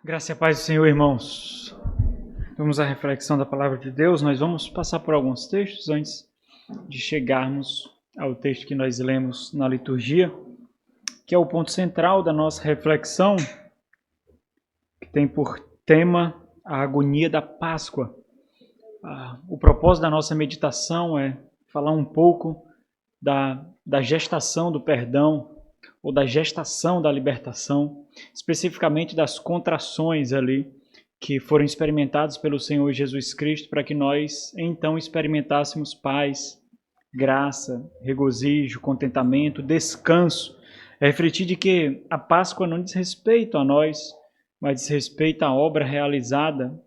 Graça e paz do Senhor, irmãos. Vamos à reflexão da palavra de Deus. Nós vamos passar por alguns textos antes de chegarmos ao texto que nós lemos na liturgia, que é o ponto central da nossa reflexão, que tem por tema a agonia da Páscoa. O propósito da nossa meditação é falar um pouco da gestação do perdão, ou da gestação da libertação, especificamente das contrações ali que foram experimentadas pelo Senhor Jesus Cristo, para que nós então experimentássemos paz, graça, regozijo, contentamento, descanso. É refletir de que a Páscoa não diz respeito a nós, mas diz respeito à obra realizada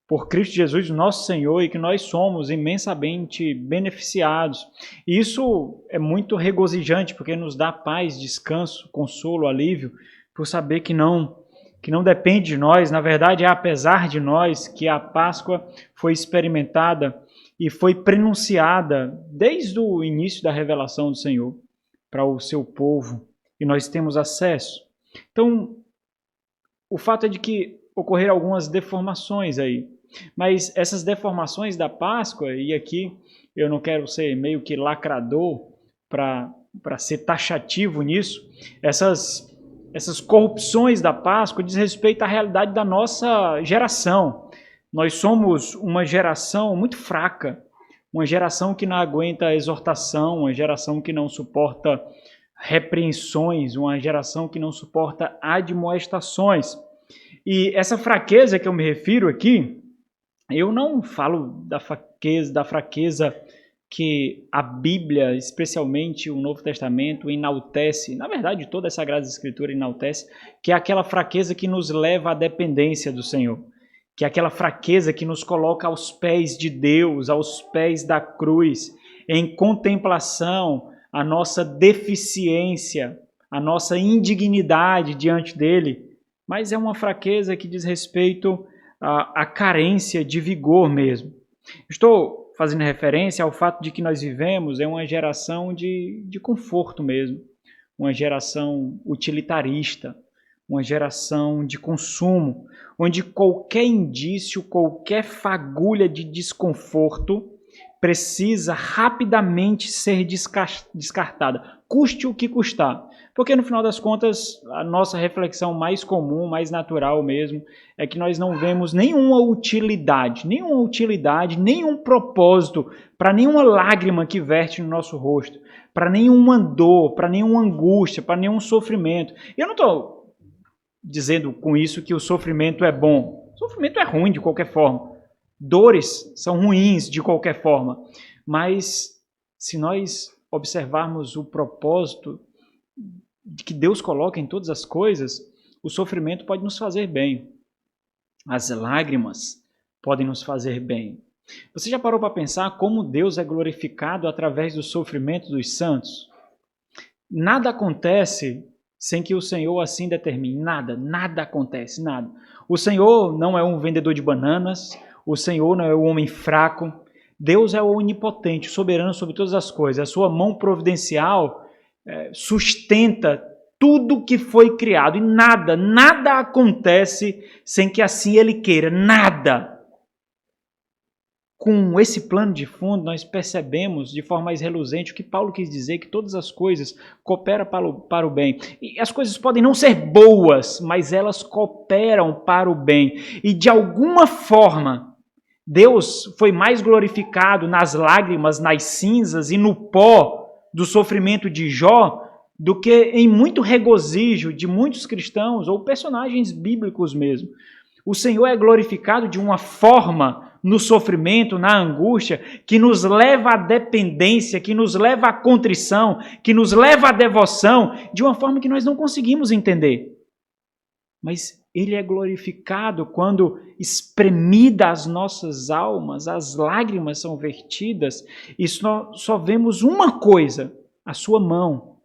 por Cristo Jesus, nosso Senhor, e que nós somos imensamente beneficiados. E isso é muito regozijante, porque nos dá paz, descanso, consolo, alívio, por saber que não depende de nós, na verdade é apesar de nós que a Páscoa foi experimentada e foi prenunciada desde o início da revelação do Senhor para o seu povo, e nós temos acesso. Então, o fato é de que ocorreram algumas deformações aí, mas essas deformações da Páscoa, e aqui eu não quero ser meio que lacrador para ser taxativo nisso, essas corrupções da Páscoa diz respeito à realidade da nossa geração. Nós somos uma geração muito fraca, uma geração que não aguenta exortação, uma geração que não suporta repreensões, uma geração que não suporta admoestações. E essa fraqueza que eu me refiro aqui, eu não falo da fraqueza que a Bíblia, especialmente o Novo Testamento, enaltece, na verdade toda a Sagrada Escritura enaltece, que é aquela fraqueza que nos leva à dependência do Senhor, que é aquela fraqueza que nos coloca aos pés de Deus, aos pés da cruz, em contemplação a nossa deficiência, a nossa indignidade diante dele, mas é uma fraqueza que diz respeito à carência de vigor mesmo. Estou fazendo referência ao fato de que nós vivemos em uma geração de conforto mesmo, uma geração utilitarista, uma geração de consumo, onde qualquer indício, qualquer fagulha de desconforto precisa rapidamente ser descartada, custe o que custar. Porque no final das contas, a nossa reflexão mais comum, mais natural mesmo, é que nós não vemos nenhuma utilidade, nenhum propósito para nenhuma lágrima que verte no nosso rosto, para nenhuma dor, para nenhuma angústia, para nenhum sofrimento. Eu não estou dizendo com isso que o sofrimento é bom. O sofrimento é ruim de qualquer forma. Dores são ruins de qualquer forma. Mas se nós observarmos o propósito que Deus coloca em todas as coisas, o sofrimento pode nos fazer bem. As lágrimas podem nos fazer bem. Você já parou para pensar como Deus é glorificado através do sofrimento dos santos? Nada acontece sem que o Senhor assim determine. Nada acontece, nada. O Senhor não é um vendedor de bananas, o Senhor não é um homem fraco. Deus é o onipotente, soberano sobre todas as coisas. A sua mão providencial sustenta tudo que foi criado, e nada acontece sem que assim Ele queira, nada. Com esse plano de fundo, nós percebemos de forma mais reluzente o que Paulo quis dizer, que todas as coisas cooperam para o bem. E as coisas podem não ser boas, mas elas cooperam para o bem. E de alguma forma, Deus foi mais glorificado nas lágrimas, nas cinzas e no pó do sofrimento de Jó do que em muito regozijo de muitos cristãos ou personagens bíblicos mesmo. O Senhor é glorificado de uma forma no sofrimento, na angústia, que nos leva à dependência, que nos leva à contrição, que nos leva à devoção, de uma forma que nós não conseguimos entender. Mas Ele é glorificado quando, espremida as nossas almas, as lágrimas são vertidas, e só vemos uma coisa: a sua mão,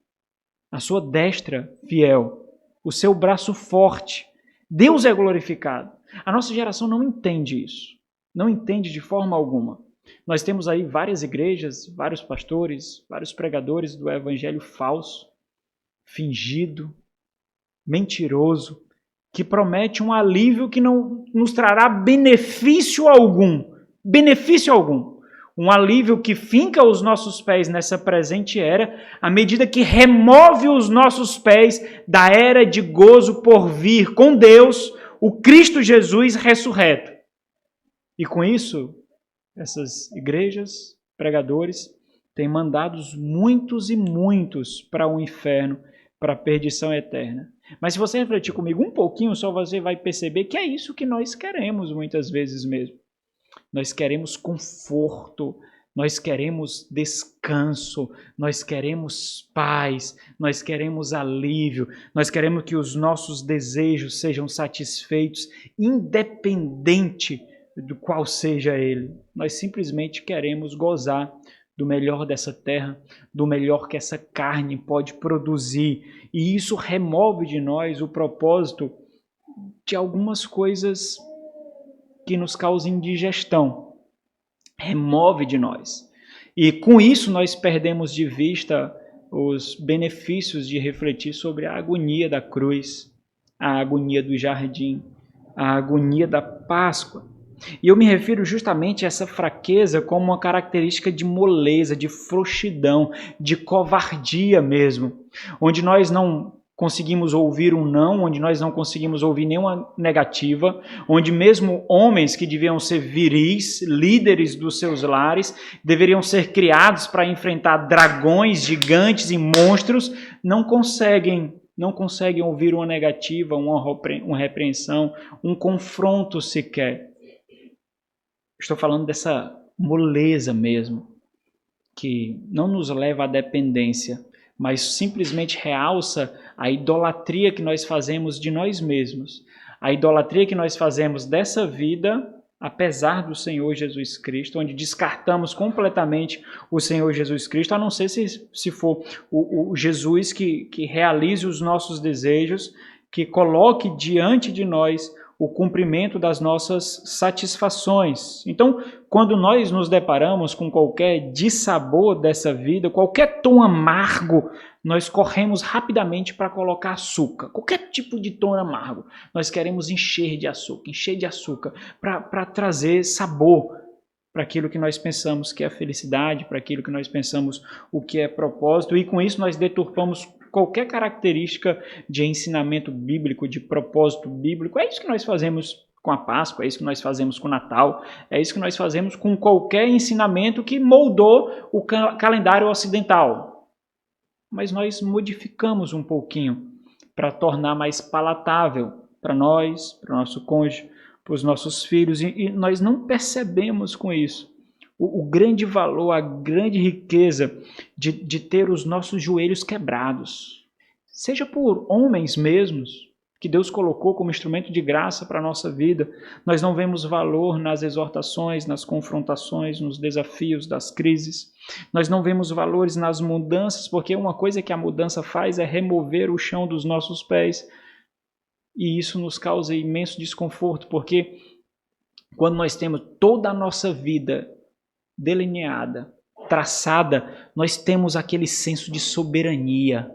a sua destra fiel, o seu braço forte. Deus é glorificado. A nossa geração não entende isso. Não entende de forma alguma. Nós temos aí várias igrejas, vários pastores, vários pregadores do evangelho falso, fingido, mentiroso, que promete um alívio que não nos trará benefício algum. Benefício algum. Um alívio que finca os nossos pés nessa presente era, à medida que remove os nossos pés da era de gozo por vir com Deus, o Cristo Jesus ressurreto. E com isso, essas igrejas, pregadores, têm mandado muitos e muitos para o inferno, para a perdição eterna. Mas se você refletir comigo um pouquinho, só você vai perceber que é isso que nós queremos muitas vezes mesmo. Nós queremos conforto, nós queremos descanso, nós queremos paz, nós queremos alívio, nós queremos que os nossos desejos sejam satisfeitos, independente do qual seja ele. Nós simplesmente queremos gozar do melhor dessa terra, do melhor que essa carne pode produzir. E isso remove de nós o propósito de algumas coisas que nos causam indigestão. Remove de nós. E com isso nós perdemos de vista os benefícios de refletir sobre a agonia da cruz, a agonia do jardim, a agonia da Páscoa. E eu me refiro justamente a essa fraqueza como uma característica de moleza, de frouxidão, de covardia mesmo, onde nós não conseguimos ouvir um não, onde nós não conseguimos ouvir nenhuma negativa, onde mesmo homens que deviam ser viris, líderes dos seus lares, deveriam ser criados para enfrentar dragões, gigantes e monstros, não conseguem ouvir uma negativa, uma repreensão, um confronto sequer. Estou falando dessa moleza mesmo, que não nos leva à dependência, mas simplesmente realça a idolatria que nós fazemos de nós mesmos, a idolatria que nós fazemos dessa vida, apesar do Senhor Jesus Cristo, onde descartamos completamente o Senhor Jesus Cristo, a não ser se for o Jesus que realize os nossos desejos, que coloque diante de nós o cumprimento das nossas satisfações. Então, quando nós nos deparamos com qualquer dissabor dessa vida, qualquer tom amargo, nós corremos rapidamente para colocar açúcar. Qualquer tipo de tom amargo, nós queremos encher de açúcar, para trazer sabor para aquilo que nós pensamos que é felicidade, para aquilo que nós pensamos o que é propósito, e com isso nós deturpamos qualquer característica de ensinamento bíblico, de propósito bíblico. É isso que nós fazemos com a Páscoa, é isso que nós fazemos com o Natal, é isso que nós fazemos com qualquer ensinamento que moldou o calendário ocidental. Mas nós modificamos um pouquinho para tornar mais palatável para nós, para o nosso cônjuge, para os nossos filhos, e nós não percebemos com isso o grande valor, a grande riqueza de ter os nossos joelhos quebrados. Seja por homens mesmos, que Deus colocou como instrumento de graça para a nossa vida. Nós não vemos valor nas exortações, nas confrontações, nos desafios das crises. Nós não vemos valores nas mudanças, porque uma coisa que a mudança faz é remover o chão dos nossos pés. E isso nos causa imenso desconforto, porque quando nós temos toda a nossa vida delineada, traçada, nós temos aquele senso de soberania.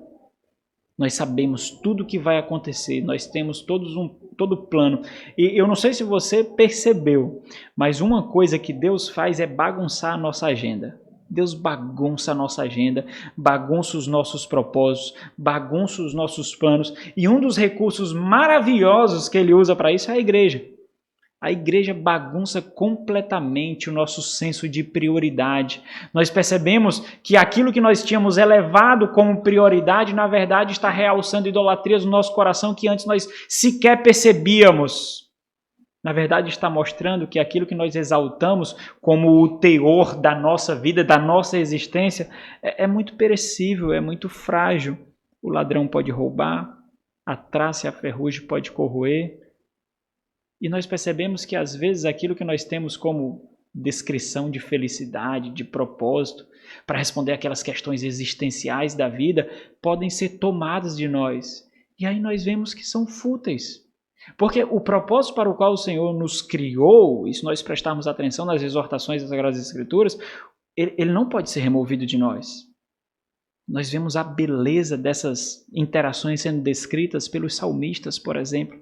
Nós sabemos tudo o que vai acontecer, nós temos todo o plano. E eu não sei se você percebeu, mas uma coisa que Deus faz é bagunçar a nossa agenda. Deus bagunça a nossa agenda, bagunça os nossos propósitos, bagunça os nossos planos. E um dos recursos maravilhosos que Ele usa para isso é a igreja. A igreja bagunça completamente o nosso senso de prioridade. Nós percebemos que aquilo que nós tínhamos elevado como prioridade, na verdade, está realçando idolatrias no nosso coração que antes nós sequer percebíamos. Na verdade, está mostrando que aquilo que nós exaltamos como o teor da nossa vida, da nossa existência, é muito perecível, é muito frágil. O ladrão pode roubar, a traça e a ferrugem pode corroer. E nós percebemos que às vezes aquilo que nós temos como descrição de felicidade, de propósito, para responder aquelas questões existenciais da vida, podem ser tomadas de nós. E aí nós vemos que são fúteis. Porque o propósito para o qual o Senhor nos criou, e se nós prestarmos atenção nas exortações das Sagradas Escrituras, ele não pode ser removido de nós. Nós vemos a beleza dessas interações sendo descritas pelos salmistas, por exemplo.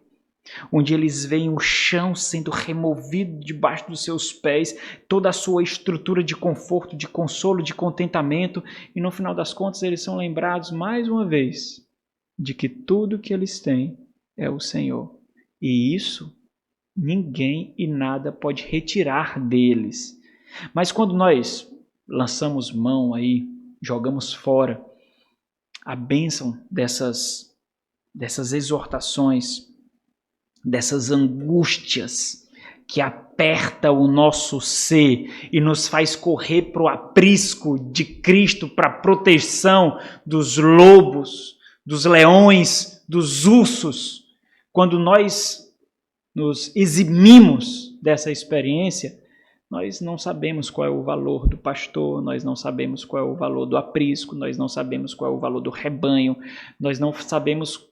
onde eles veem o chão sendo removido debaixo dos seus pés, toda a sua estrutura de conforto, de consolo, de contentamento, e no final das contas eles são lembrados mais uma vez de que tudo que eles têm é o Senhor. E isso ninguém e nada pode retirar deles. Mas quando nós lançamos mão aí, jogamos fora a bênção dessas exortações, dessas angústias que aperta o nosso ser e nos faz correr para o aprisco de Cristo, para a proteção dos lobos, dos leões, dos ursos. Quando nós nos eximimos dessa experiência, nós não sabemos qual é o valor do pastor, nós não sabemos qual é o valor do aprisco, nós não sabemos qual é o valor do rebanho, nós não sabemos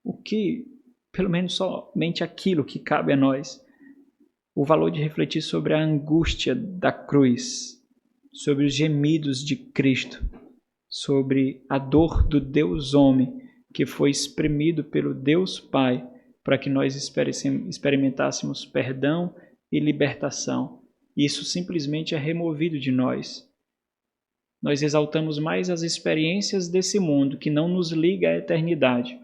o que, pelo menos somente aquilo que cabe a nós, o valor de refletir sobre a angústia da cruz, sobre os gemidos de Cristo, sobre a dor do Deus homem que foi espremido pelo Deus Pai para que nós experimentássemos perdão e libertação. Isso simplesmente é removido de nós. Nós exaltamos mais as experiências desse mundo que não nos liga à eternidade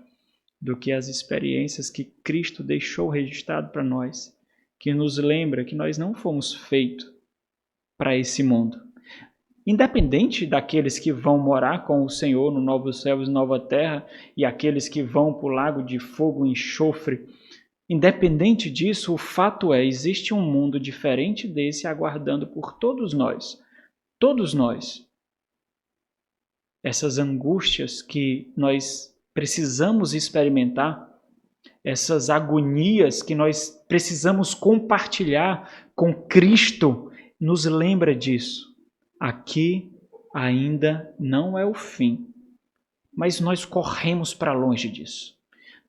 do que as experiências que Cristo deixou registrado para nós, que nos lembra que nós não fomos feitos para esse mundo. Independente daqueles que vão morar com o Senhor no novo céu e nova terra e aqueles que vão para o lago de fogo e enxofre, independente disso, o fato é, existe um mundo diferente desse aguardando por todos nós. Todos nós. Essas angústias que nós precisamos experimentar, essas agonias que nós precisamos compartilhar com Cristo, nos lembra disso. Aqui ainda não é o fim, mas nós corremos para longe disso.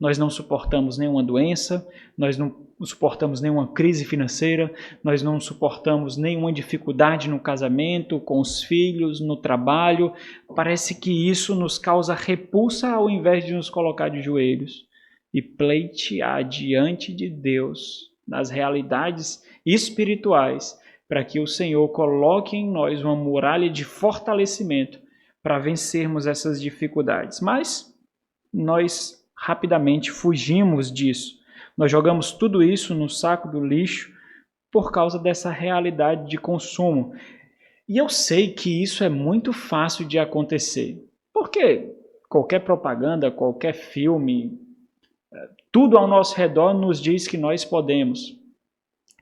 Nós não suportamos nenhuma doença, nós não suportamos nenhuma crise financeira, nós não suportamos nenhuma dificuldade no casamento, com os filhos, no trabalho. Parece que isso nos causa repulsa ao invés de nos colocar de joelhos e pleitear diante de Deus, nas realidades espirituais, para que o Senhor coloque em nós uma muralha de fortalecimento para vencermos essas dificuldades. Mas nós rapidamente fugimos disso. Nós jogamos tudo isso no saco do lixo por causa dessa realidade de consumo. E eu sei que isso é muito fácil de acontecer, porque qualquer propaganda, qualquer filme, tudo ao nosso redor nos diz que nós podemos,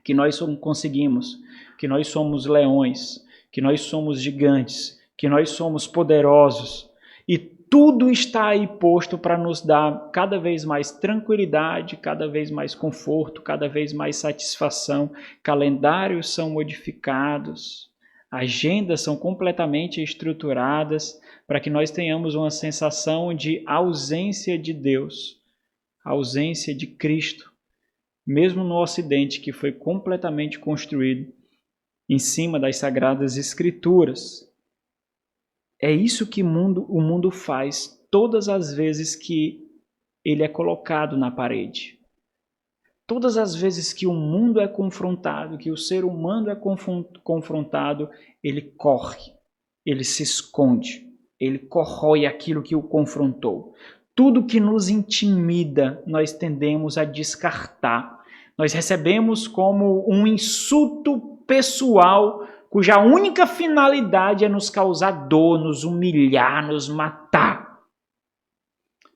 que nós conseguimos, que nós somos leões, que nós somos gigantes, que nós somos poderosos. E tudo está aí posto para nos dar cada vez mais tranquilidade, cada vez mais conforto, cada vez mais satisfação. Calendários são modificados, agendas são completamente estruturadas para que nós tenhamos uma sensação de ausência de Deus, ausência de Cristo, mesmo no Ocidente, que foi completamente construído em cima das Sagradas Escrituras. É isso que o mundo faz todas as vezes que ele é colocado na parede. Todas as vezes que o mundo é confrontado, que o ser humano é confrontado, ele corre, ele se esconde, ele corrói aquilo que o confrontou. Tudo que nos intimida, nós tendemos a descartar. Nós recebemos como um insulto pessoal, cuja única finalidade é nos causar dor, nos humilhar, nos matar.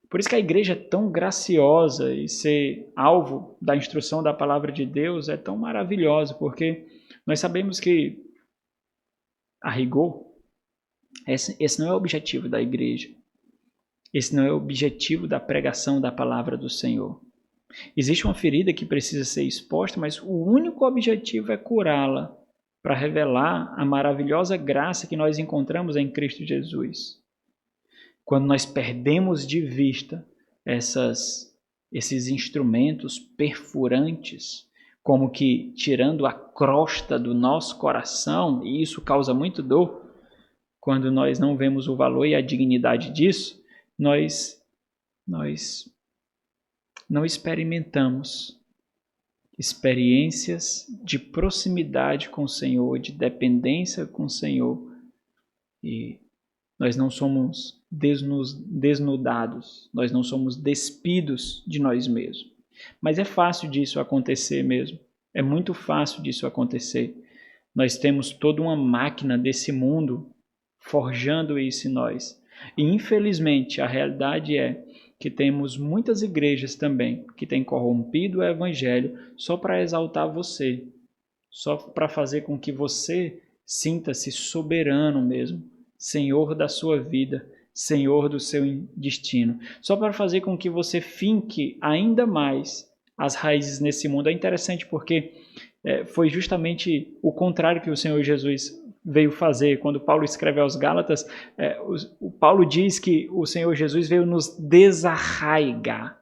Por isso que a igreja é tão graciosa e ser alvo da instrução da palavra de Deus é tão maravilhosa, porque nós sabemos que, a rigor, esse não é o objetivo da igreja. Esse não é o objetivo da pregação da palavra do Senhor. Existe uma ferida que precisa ser exposta, mas o único objetivo é curá-la, para revelar a maravilhosa graça que nós encontramos em Cristo Jesus. Quando nós perdemos de vista esses instrumentos perfurantes, como que tirando a crosta do nosso coração, e isso causa muito dor, quando nós não vemos o valor e a dignidade disso, nós não experimentamos experiências de proximidade com o Senhor, de dependência com o Senhor, e nós não somos desnudados, nós não somos despidos de nós mesmos. Mas é fácil disso acontecer mesmo, é muito fácil disso acontecer. Nós temos toda uma máquina desse mundo forjando isso em nós. E infelizmente a realidade é que temos muitas igrejas também que têm corrompido o evangelho só para exaltar você, só para fazer com que você sinta-se soberano mesmo, senhor da sua vida, senhor do seu destino, só para fazer com que você finque ainda mais as raízes nesse mundo. É interessante porque foi justamente o contrário que o Senhor Jesus veio fazer. Quando Paulo escreve aos Gálatas, o Paulo diz que o Senhor Jesus veio nos desarraigar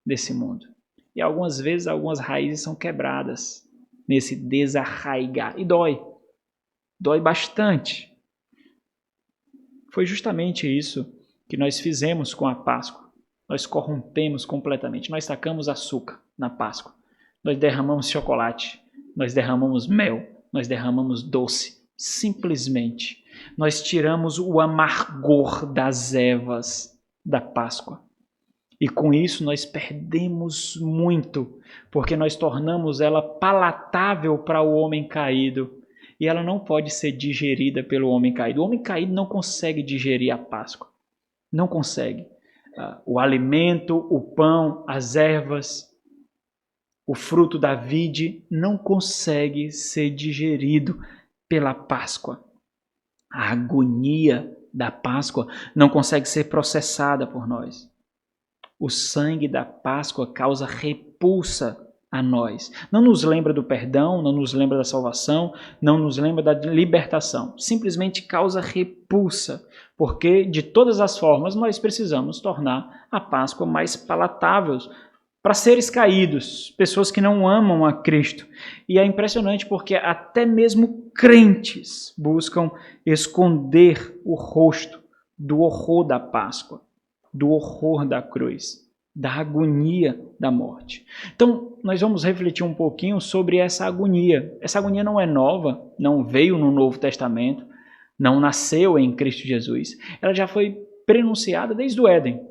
desse mundo. E algumas vezes algumas raízes são quebradas nesse desarraigar. E dói. Dói bastante. Foi justamente isso que nós fizemos com a Páscoa. Nós corrompemos completamente. Nós tacamos açúcar na Páscoa. Nós derramamos chocolate. Nós derramamos mel. Nós derramamos doce. Simplesmente, nós tiramos o amargor das ervas da Páscoa. E com isso nós perdemos muito, porque nós tornamos ela palatável para o homem caído. E ela não pode ser digerida pelo homem caído. O homem caído não consegue digerir a Páscoa. Não consegue. O alimento, o pão, as ervas, o fruto da vide não consegue ser digerido pela Páscoa. A agonia da Páscoa não consegue ser processada por nós. O sangue da Páscoa causa repulsa a nós. Não nos lembra do perdão, não nos lembra da salvação, não nos lembra da libertação. Simplesmente causa repulsa, porque de todas as formas nós precisamos tornar a Páscoa mais palatável para seres caídos, pessoas que não amam a Cristo. E é impressionante porque até mesmo crentes buscam esconder o rosto do horror da Páscoa, do horror da cruz, da agonia da morte. Então, nós vamos refletir um pouquinho sobre essa agonia. Essa agonia não é nova, não veio no Novo Testamento, não nasceu em Cristo Jesus. Ela já foi prenunciada desde o Éden.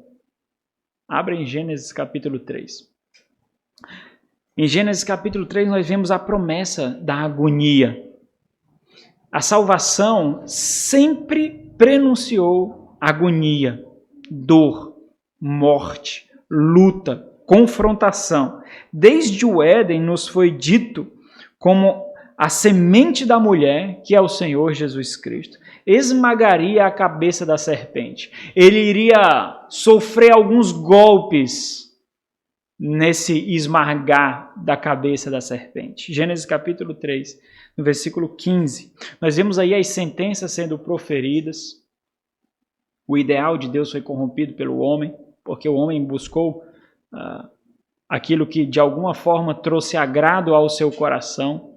Abra em Gênesis capítulo 3. Em Gênesis capítulo 3 nós vemos a promessa da agonia. A salvação sempre prenunciou agonia, dor, morte, luta, confrontação. Desde o Éden nos foi dito como a semente da mulher, que é o Senhor Jesus Cristo, esmagaria a cabeça da serpente. Ele iria sofrer alguns golpes nesse esmagar da cabeça da serpente. Gênesis capítulo 3, no versículo 15. Nós vemos aí as sentenças sendo proferidas. O ideal de Deus foi corrompido pelo homem, porque o homem buscou aquilo que de alguma forma trouxe agrado ao seu coração.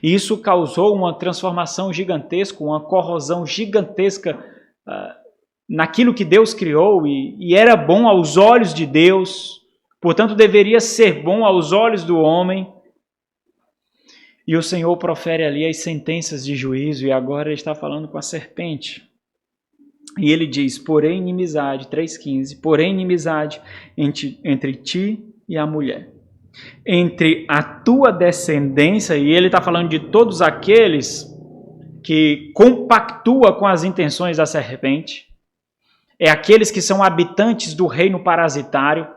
E isso causou uma transformação gigantesca, uma corrosão gigantesca naquilo que Deus criou e era bom aos olhos de Deus, portanto deveria ser bom aos olhos do homem. E o Senhor profere ali as sentenças de juízo e agora ele está falando com a serpente. E ele diz, porém inimizade, 3,15, porém inimizade entre ti e a mulher. Entre a tua descendência, e ele está falando de todos aqueles que compactua com as intenções da serpente, é aqueles que são habitantes do reino parasitário,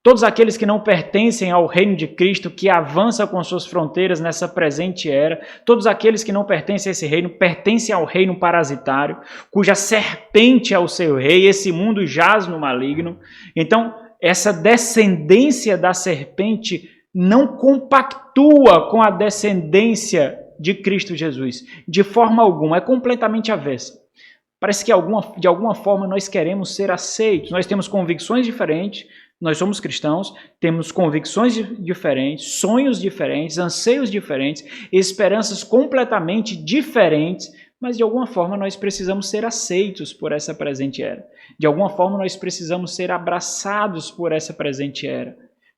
todos aqueles que não pertencem ao reino de Cristo, que avança com suas fronteiras nessa presente era, todos aqueles que não pertencem a esse reino, pertencem ao reino parasitário, cuja serpente é o seu rei, esse mundo jaz no maligno. Então, essa descendência da serpente não compactua com a descendência de Cristo Jesus, de forma alguma, é completamente avessa. Parece que de alguma forma nós queremos ser aceitos, nós temos convicções diferentes, nós somos cristãos, temos convicções diferentes, sonhos diferentes, anseios diferentes, esperanças completamente diferentes, mas de alguma forma nós precisamos ser aceitos por essa presente era. De alguma forma nós precisamos ser abraçados por essa presente era.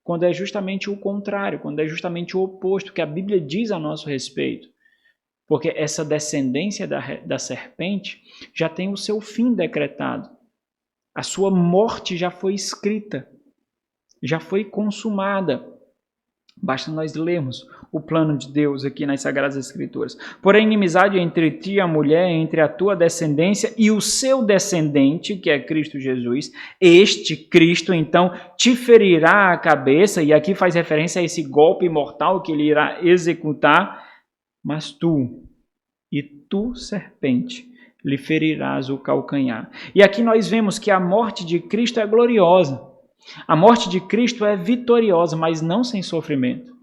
quando é justamente o contrário, quando é justamente o oposto que a Bíblia diz a nosso respeito. Porque essa descendência da serpente já tem o seu fim decretado. A sua morte já foi escrita, já foi consumada. Basta nós lermos o plano de Deus aqui nas Sagradas Escrituras. Porém, inimizade entre ti e a mulher, entre a tua descendência e o seu descendente, que é Cristo Jesus. Este Cristo, então, te ferirá a cabeça, e aqui faz referência a esse golpe mortal que ele irá executar, mas tu, serpente, lhe ferirás o calcanhar. E aqui nós vemos que a morte de Cristo é gloriosa. A morte de Cristo é vitoriosa, mas não sem sofrimento,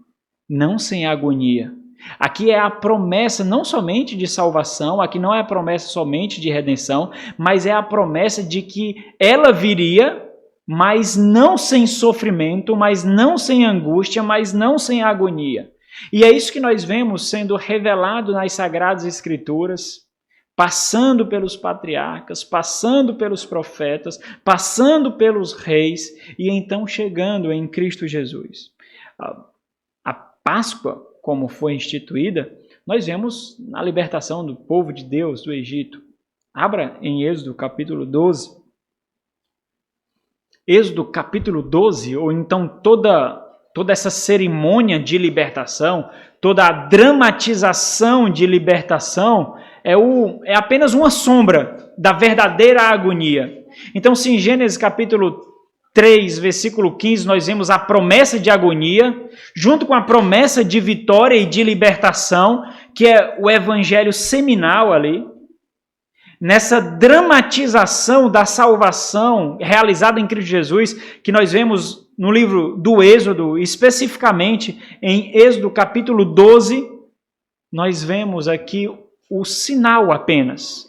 não sem agonia. Aqui é a promessa não somente de salvação, aqui não é a promessa somente de redenção, mas é a promessa de que ela viria, mas não sem sofrimento, mas não sem angústia, mas não sem agonia. E é isso que nós vemos sendo revelado nas Sagradas Escrituras, passando pelos patriarcas, passando pelos profetas, passando pelos reis e então chegando em Cristo Jesus. A Páscoa, como foi instituída, nós vemos na libertação do povo de Deus do Egito. Abra em Êxodo capítulo 12. Êxodo capítulo 12, ou então toda essa cerimônia de libertação, toda a dramatização de libertação é apenas uma sombra da verdadeira agonia. Então, se em Gênesis capítulo 3, versículo 15, nós vemos a promessa de agonia, junto com a promessa de vitória e de libertação, que é o evangelho seminal ali, nessa dramatização da salvação realizada em Cristo Jesus, que nós vemos no livro do Êxodo, especificamente em Êxodo capítulo 12, nós vemos aqui o sinal apenas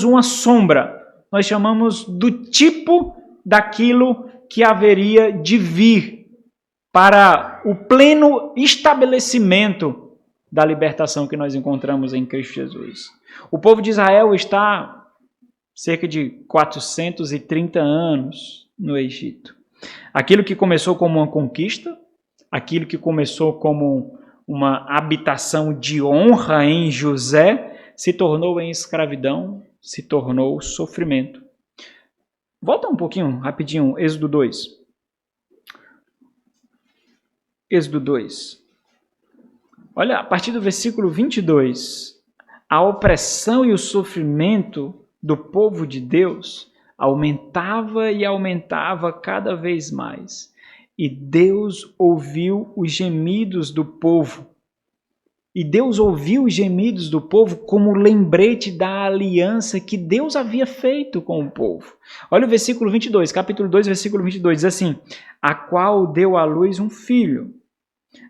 uma sombra. Nós chamamos do tipo daquilo que haveria de vir para o pleno estabelecimento da libertação que nós encontramos em Cristo Jesus. O povo de Israel está cerca de 430 anos no Egito. Aquilo que começou como uma conquista, aquilo que começou como uma habitação de honra em José, se tornou em escravidão, se tornou sofrimento. Volta um pouquinho, rapidinho, Êxodo 2. Êxodo 2. Olha, a partir do versículo 22, a opressão e o sofrimento do povo de Deus aumentava e aumentava cada vez mais. E Deus ouviu os gemidos do povo. E Deus ouviu os gemidos do povo como lembrete da aliança que Deus havia feito com o povo. Olha o versículo 22, capítulo 2, versículo 22, diz assim: a qual deu à luz um filho,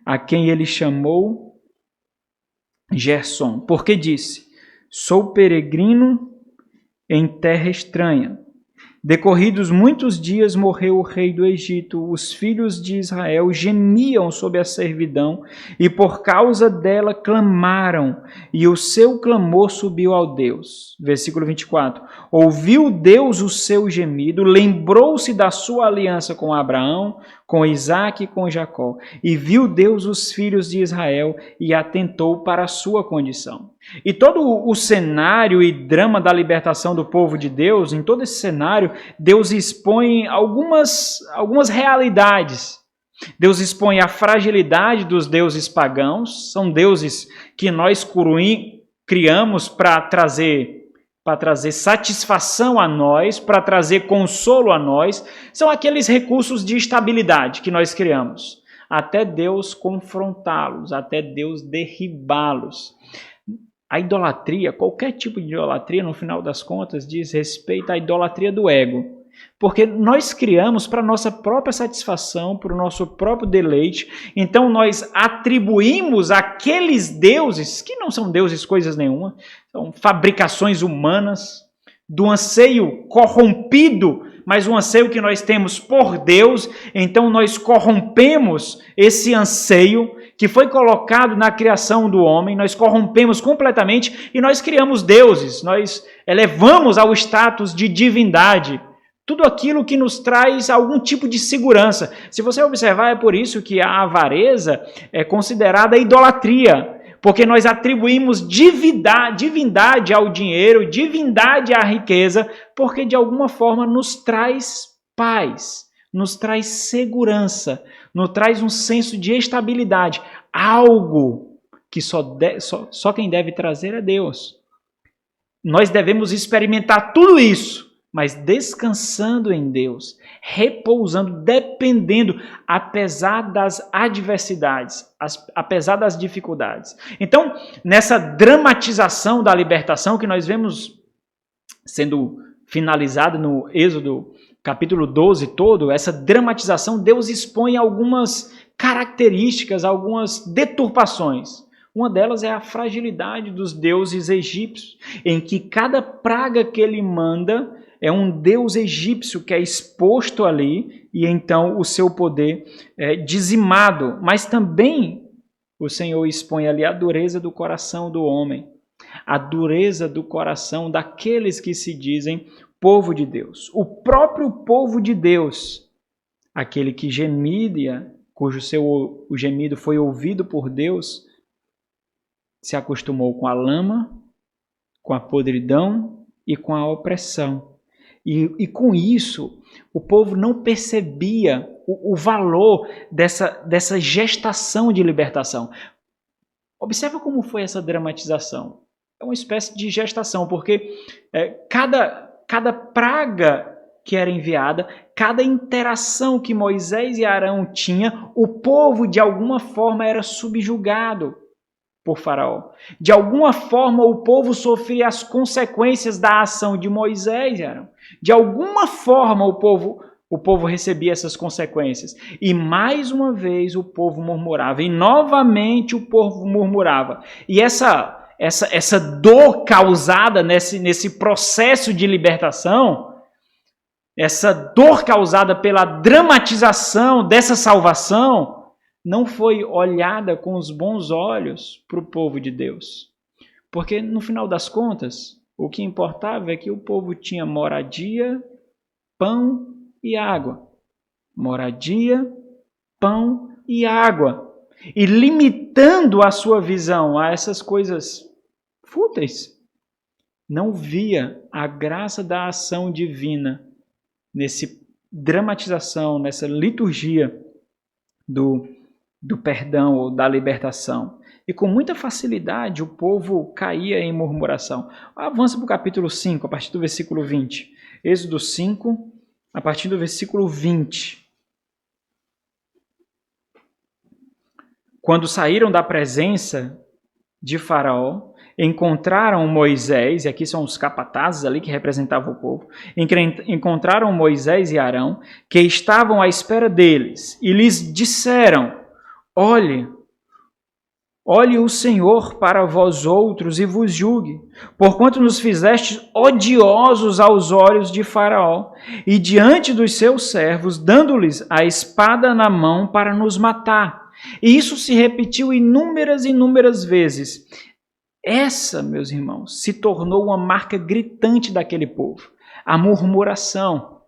a quem ele chamou Gersom, porque disse: sou peregrino em terra estranha. Decorridos muitos dias morreu o rei do Egito, os filhos de Israel gemiam sob a servidão e por causa dela clamaram, e o seu clamor subiu ao Deus. Versículo 24. Ouviu Deus o seu gemido, lembrou-se da sua aliança com Abraão, com Isaque e com Jacó, e viu Deus os filhos de Israel e atentou para a sua condição. E todo o cenário e drama da libertação do povo de Deus, em todo esse cenário, Deus expõe algumas realidades. Deus expõe a fragilidade dos deuses pagãos, são deuses que nós criamos para trazer satisfação a nós, para trazer consolo a nós, são aqueles recursos de estabilidade que nós criamos, até Deus confrontá-los, até Deus derribá-los. A idolatria, qualquer tipo de idolatria, no final das contas, diz respeito à idolatria do ego. Porque nós criamos para a nossa própria satisfação, para o nosso próprio deleite. Então nós atribuímos aqueles deuses, que não são deuses coisas nenhuma, são fabricações humanas, do anseio corrompido, mas um anseio que nós temos por Deus. Então nós corrompemos esse anseio que foi colocado na criação do homem, nós corrompemos completamente e nós criamos deuses, nós elevamos ao status de divindade tudo aquilo que nos traz algum tipo de segurança. Se você observar, é por isso que a avareza é considerada idolatria, porque nós atribuímos divindade ao dinheiro, divindade à riqueza, porque de alguma forma nos traz paz, nos traz segurança, nos traz um senso de estabilidade, algo que só quem deve trazer é Deus. Nós devemos experimentar tudo isso, mas descansando em Deus, repousando, dependendo, apesar das adversidades, apesar das dificuldades. Então, nessa dramatização da libertação que nós vemos sendo finalizada no Êxodo capítulo 12 todo, essa dramatização, Deus expõe algumas características, algumas deturpações. Uma delas é a fragilidade dos deuses egípcios, em que cada praga que ele manda é um deus egípcio que é exposto ali e então o seu poder é dizimado. Mas também o Senhor expõe ali a dureza do coração do homem, a dureza do coração daqueles que se dizem povo de Deus. O próprio povo de Deus, aquele que gemidia, o gemido foi ouvido por Deus, se acostumou com a lama, com a podridão e com a opressão. E com isso, o povo não percebia o valor dessa gestação de libertação. Observa como foi essa dramatização. É uma espécie de gestação, porque cada praga que era enviada, cada interação que Moisés e Arão tinham, o povo de alguma forma era subjugado por Faraó. De alguma forma o povo sofria as consequências da ação de Moisés e Arão. De alguma forma o povo recebia essas consequências. E mais uma vez o povo murmurava. E novamente o povo murmurava. E essa dor causada nesse processo de libertação, essa dor causada pela dramatização dessa salvação, não foi olhada com os bons olhos para o povo de Deus. Porque, no final das contas, o que importava é que o povo tinha moradia, pão e água. Moradia, pão e água. E limitando a sua visão a essas coisas fúteis, não via a graça da ação divina nessa dramatização, nessa liturgia do perdão ou da libertação. E com muita facilidade o povo caía em murmuração. Avança para o capítulo 5, a partir do versículo 20. Êxodo 5, a partir do versículo 20. Quando saíram da presença de Faraó, encontraram Moisés, e aqui são os capatazes ali que representavam o povo, encontraram Moisés e Arão, que estavam à espera deles, e lhes disseram: Olhe o Senhor para vós outros e vos julgue, porquanto nos fizestes odiosos aos olhos de Faraó, e diante dos seus servos, dando-lhes a espada na mão para nos matar. E isso se repetiu inúmeras vezes. Essa, meus irmãos, se tornou uma marca gritante daquele povo, a murmuração.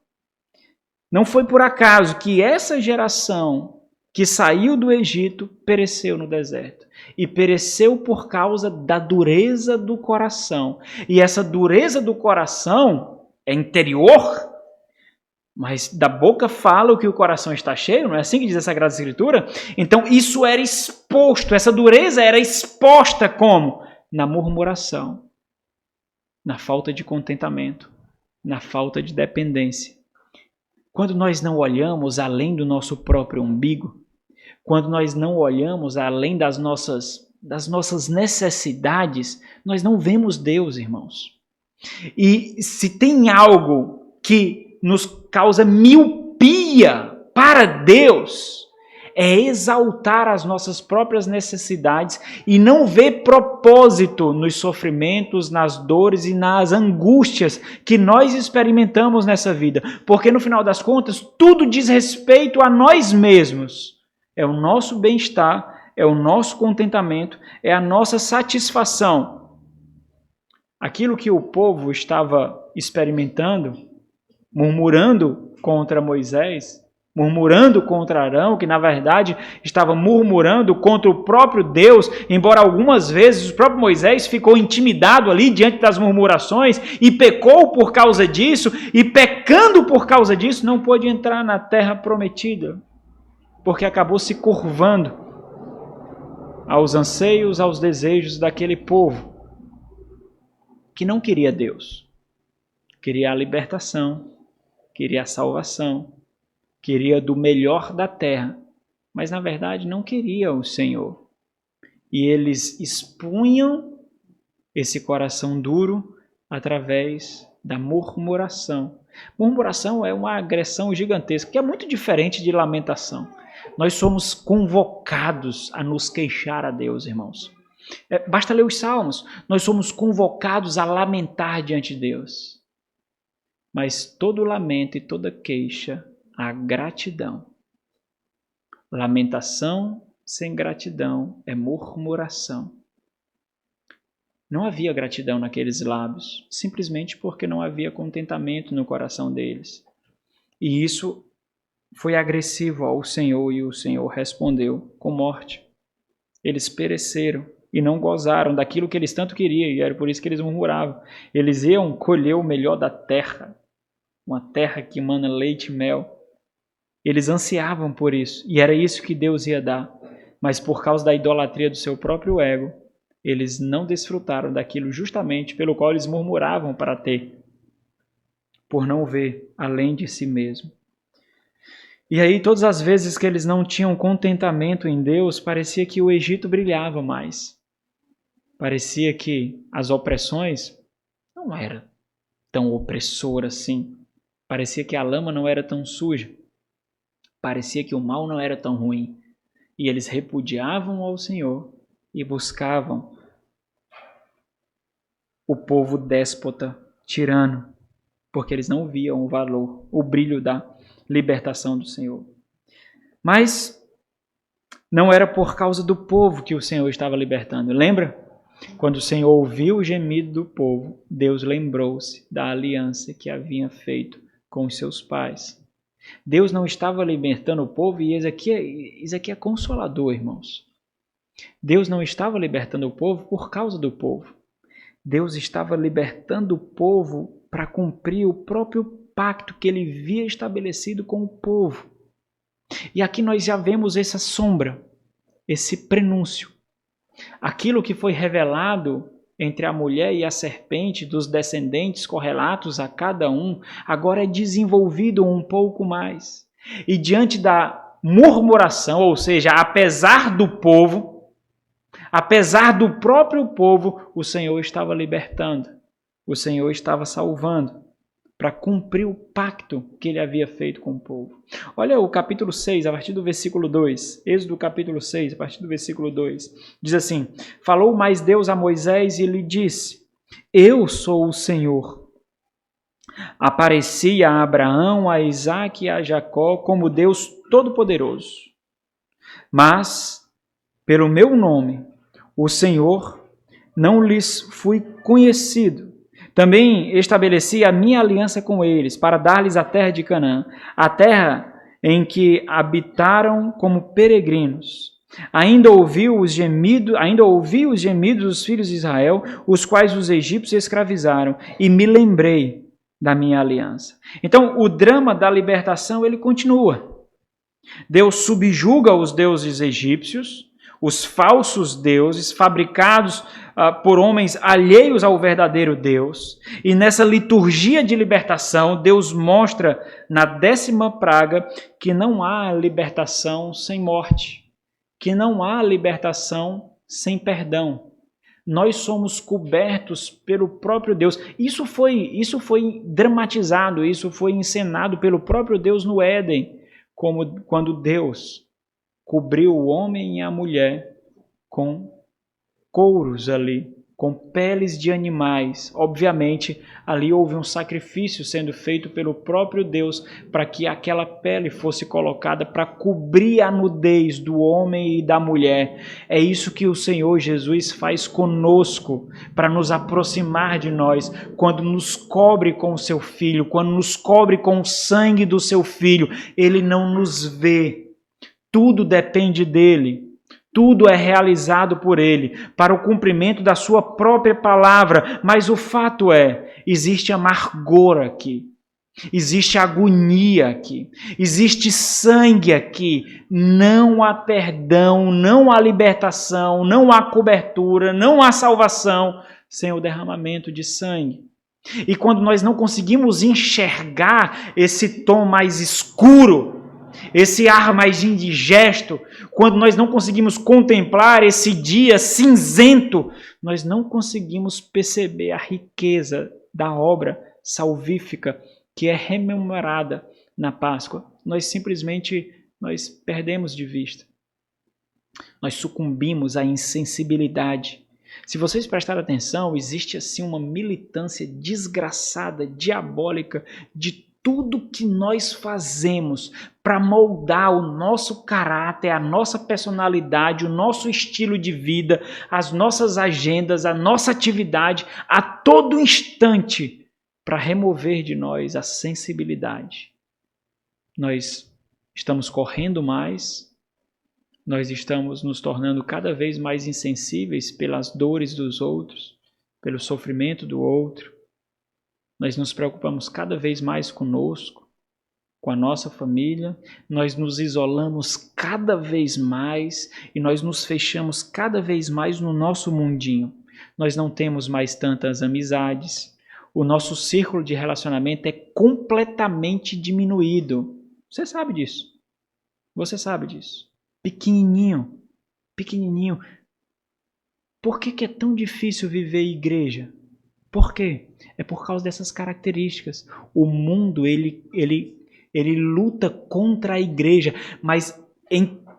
Não foi por acaso que essa geração que saiu do Egito pereceu no deserto. E pereceu por causa da dureza do coração. E essa dureza do coração é interior, mas da boca fala o que o coração está cheio, não é assim que diz a Sagrada Escritura? Então isso era exposto, essa dureza era exposta como? Na murmuração, na falta de contentamento, na falta de dependência. Quando nós não olhamos além do nosso próprio umbigo, quando nós não olhamos além das nossas necessidades, nós não vemos Deus, irmãos. E se tem algo que nos causa miopia para Deus, é exaltar as nossas próprias necessidades e não ver propósito nos sofrimentos, nas dores e nas angústias que nós experimentamos nessa vida. Porque no final das contas, tudo diz respeito a nós mesmos. É o nosso bem-estar, é o nosso contentamento, é a nossa satisfação. Aquilo que o povo estava experimentando murmurando contra Moisés, murmurando contra Arão, que na verdade estava murmurando contra o próprio Deus, embora algumas vezes o próprio Moisés ficou intimidado ali diante das murmurações e pecou por causa disso, e pecando por causa disso não pôde entrar na terra prometida, porque acabou se curvando aos anseios, aos desejos daquele povo que não queria Deus, queria a libertação, queria a salvação, queria do melhor da terra, mas na verdade não queria o Senhor. E eles expunham esse coração duro através da murmuração. Murmuração é uma agressão gigantesca, que é muito diferente de lamentação. Nós somos convocados a nos queixar a Deus, irmãos. Basta ler os Salmos. Nós somos convocados a lamentar diante de Deus. Mas todo lamento e toda queixa há gratidão. Lamentação sem gratidão é murmuração. Não havia gratidão naqueles lábios, simplesmente porque não havia contentamento no coração deles. E isso foi agressivo ao Senhor, e o Senhor respondeu com morte. Eles pereceram e não gozaram daquilo que eles tanto queriam, e era por isso que eles murmuravam. Eles iam colher o melhor da terra, uma terra que emana leite e mel. Eles ansiavam por isso, e era isso que Deus ia dar. Mas por causa da idolatria do seu próprio ego, eles não desfrutaram daquilo justamente pelo qual eles murmuravam para ter, por não ver além de si mesmo. E aí, todas as vezes que eles não tinham contentamento em Deus, parecia que o Egito brilhava mais. Parecia que as opressões não eram tão opressoras assim. Parecia que a lama não era tão suja. Parecia que o mal não era tão ruim. E eles repudiavam ao Senhor e buscavam o povo déspota, tirano, porque eles não viam o valor, o brilho da libertação do Senhor. Mas não era por causa do povo que o Senhor estava libertando. Lembra? Quando o Senhor ouviu o gemido do povo, Deus lembrou-se da aliança que havia feito com os seus pais. Deus não estava libertando o povo, e isso aqui é consolador, irmãos. Deus não estava libertando o povo por causa do povo. Deus estava libertando o povo para cumprir o próprio pacto que ele havia estabelecido com o povo. E aqui nós já vemos essa sombra, esse prenúncio. Aquilo que foi revelado entre a mulher e a serpente, dos descendentes correlatos a cada um, agora é desenvolvido um pouco mais. E diante da murmuração, ou seja, apesar do povo, apesar do próprio povo, o Senhor estava libertando, o Senhor estava salvando, para cumprir o pacto que ele havia feito com o povo. Olha o capítulo 6, a partir do versículo 2. Êxodo capítulo 6, a partir do versículo 2. Diz assim: Falou mais Deus a Moisés e lhe disse: Eu sou o Senhor. Apareci a Abraão, a Isaque e a Jacó como Deus Todo-Poderoso. Mas, pelo meu nome, o Senhor, não lhes fui conhecido. Também estabeleci a minha aliança com eles, para dar-lhes a terra de Canaã, a terra em que habitaram como peregrinos. Ainda ouvi os gemidos dos filhos de Israel, os quais os egípcios escravizaram, e me lembrei da minha aliança. Então, o drama da libertação, ele continua. Deus subjuga os deuses egípcios, os falsos deuses fabricados por homens alheios ao verdadeiro Deus. E nessa liturgia de libertação, Deus mostra na 10ª praga que não há libertação sem morte, que não há libertação sem perdão. Nós somos cobertos pelo próprio Deus. Isso foi dramatizado, isso foi encenado pelo próprio Deus no Éden, como quando Deus cobriu o homem e a mulher com couros ali, com peles de animais. Obviamente, ali houve um sacrifício sendo feito pelo próprio Deus para que aquela pele fosse colocada para cobrir a nudez do homem e da mulher. É isso que o Senhor Jesus faz conosco, para nos aproximar de nós, quando nos cobre com o seu Filho, quando nos cobre com o sangue do seu Filho. Ele não nos vê, tudo depende dele. Tudo é realizado por Ele, para o cumprimento da sua própria palavra. Mas o fato é, existe amargor aqui, existe agonia aqui, existe sangue aqui. Não há perdão, não há libertação, não há cobertura, não há salvação sem o derramamento de sangue. E quando nós não conseguimos enxergar esse tom mais escuro, esse ar mais indigesto, quando nós não conseguimos contemplar esse dia cinzento, nós não conseguimos perceber a riqueza da obra salvífica que é rememorada na Páscoa. Nós perdemos de vista. Nós sucumbimos à insensibilidade. Se vocês prestarem atenção, existe assim uma militância desgraçada, diabólica, de tudo que nós fazemos para moldar o nosso caráter, a nossa personalidade, o nosso estilo de vida, as nossas agendas, a nossa atividade, a todo instante, para remover de nós a sensibilidade. Nós estamos correndo mais, nós estamos nos tornando cada vez mais insensíveis pelas dores dos outros, pelo sofrimento do outro. Nós nos preocupamos cada vez mais conosco, com a nossa família, nós nos isolamos cada vez mais e nós nos fechamos cada vez mais no nosso mundinho. Nós não temos mais tantas amizades, o nosso círculo de relacionamento é completamente diminuído. Você sabe disso. Você sabe disso. Pequenininho, pequenininho. Por que é tão difícil viver igreja? Por quê? É por causa dessas características. O mundo, ele luta contra a igreja, mas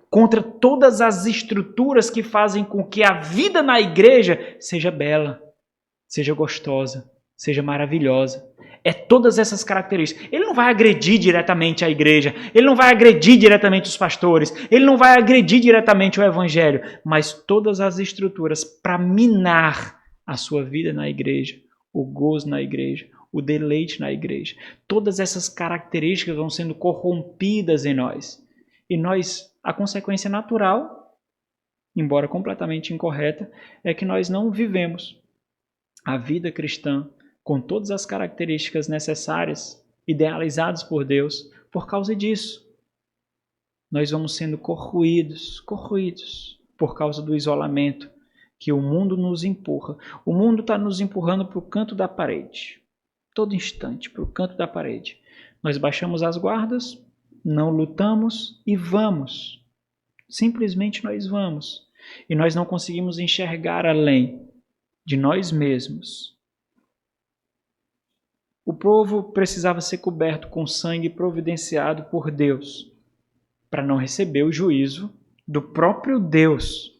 contra todas as estruturas que fazem com que a vida na igreja seja bela, seja gostosa, seja maravilhosa. É todas essas características. Ele não vai agredir diretamente a igreja, ele não vai agredir diretamente os pastores, ele não vai agredir diretamente o evangelho, mas todas as estruturas para minar a sua vida na igreja, o gozo na igreja, o deleite na igreja. Todas essas características vão sendo corrompidas em nós. E nós, a consequência natural, embora completamente incorreta, é que nós não vivemos a vida cristã com todas as características necessárias, idealizadas por Deus, por causa disso. Nós vamos sendo corroídos por causa do isolamento que o mundo nos empurra. O mundo está nos empurrando para o canto da parede. Todo instante, para o canto da parede. Nós baixamos as guardas, não lutamos e vamos. Simplesmente nós vamos. E nós não conseguimos enxergar além de nós mesmos. O povo precisava ser coberto com sangue providenciado por Deus, para não receber o juízo do próprio Deus.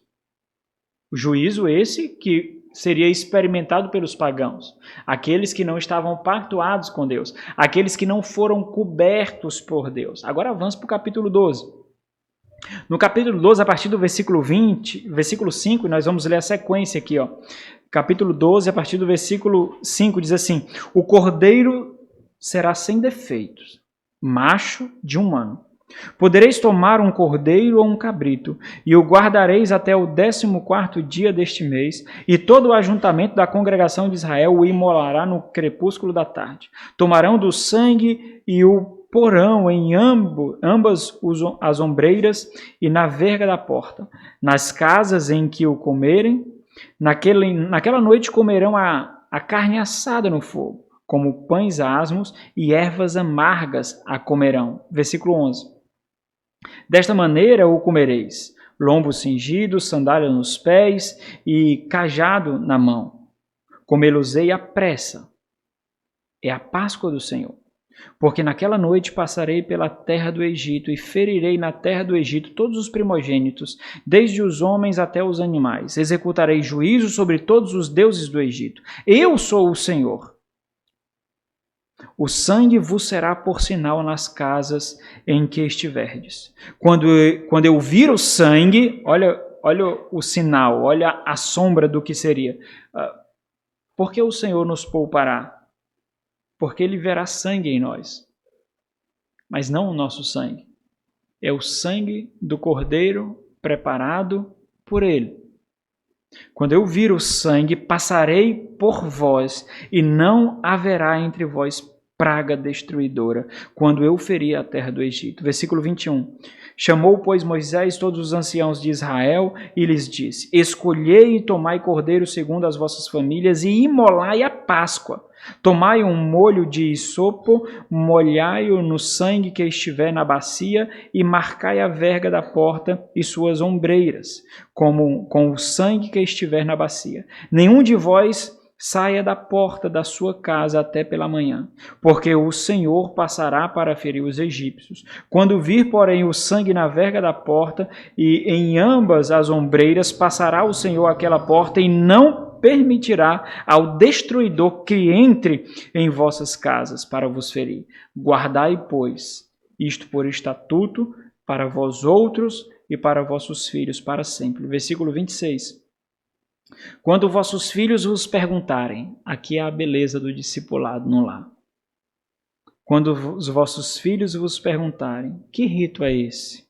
O juízo esse que seria experimentado pelos pagãos, aqueles que não estavam pactuados com Deus, aqueles que não foram cobertos por Deus. Agora avança para o capítulo 12. No capítulo 12, a partir do versículo 5, nós vamos ler a sequência aqui, ó. Capítulo 12, a partir do versículo 5, diz assim: o cordeiro será sem defeitos, macho de 1 ano. Podereis tomar um cordeiro ou um cabrito, e o guardareis até o 14º dia deste mês, e todo o ajuntamento da congregação de Israel o imolará no crepúsculo da tarde. Tomarão do sangue e o porão em ambas as ombreiras e na verga da porta. Nas casas em que o comerem, naquela noite comerão a carne assada no fogo, como pães asmos e ervas amargas a comerão. Versículo 11. Desta maneira o comereis, lombo cingido, sandália nos pés e cajado na mão. Comê-los-ei à pressa. É a Páscoa do Senhor. Porque naquela noite passarei pela terra do Egito e ferirei na terra do Egito todos os primogênitos, desde os homens até os animais. Executarei juízo sobre todos os deuses do Egito. Eu sou o Senhor. O sangue vos será por sinal nas casas em que estiverdes. Quando eu vir o sangue, olha o sinal, olha a sombra do que seria. Por que o Senhor nos poupará? Porque Ele verá sangue em nós. Mas não o nosso sangue. É o sangue do Cordeiro preparado por Ele. Quando eu vir o sangue, passarei por vós, e não haverá entre vós praga destruidora, quando eu ferir a terra do Egito. Versículo 21. Chamou, pois, Moisés todos os anciãos de Israel e lhes disse: Escolhei e tomai cordeiro segundo as vossas famílias e imolai a Páscoa. Tomai um molho de hisopo, molhai-o no sangue que estiver na bacia e marcai a verga da porta e suas ombreiras, com o sangue que estiver na bacia. Nenhum de vós saia da porta da sua casa até pela manhã, porque o Senhor passará para ferir os egípcios. Quando vir, porém, o sangue na verga da porta e em ambas as ombreiras, passará o Senhor aquela porta e não permitirá ao destruidor que entre em vossas casas para vos ferir. Guardai, pois, isto por estatuto para vós outros e para vossos filhos para sempre. Versículo 26. Quando vossos filhos vos perguntarem, aqui é a beleza do discipulado no lar. Quando os vossos filhos vos perguntarem, que rito é esse?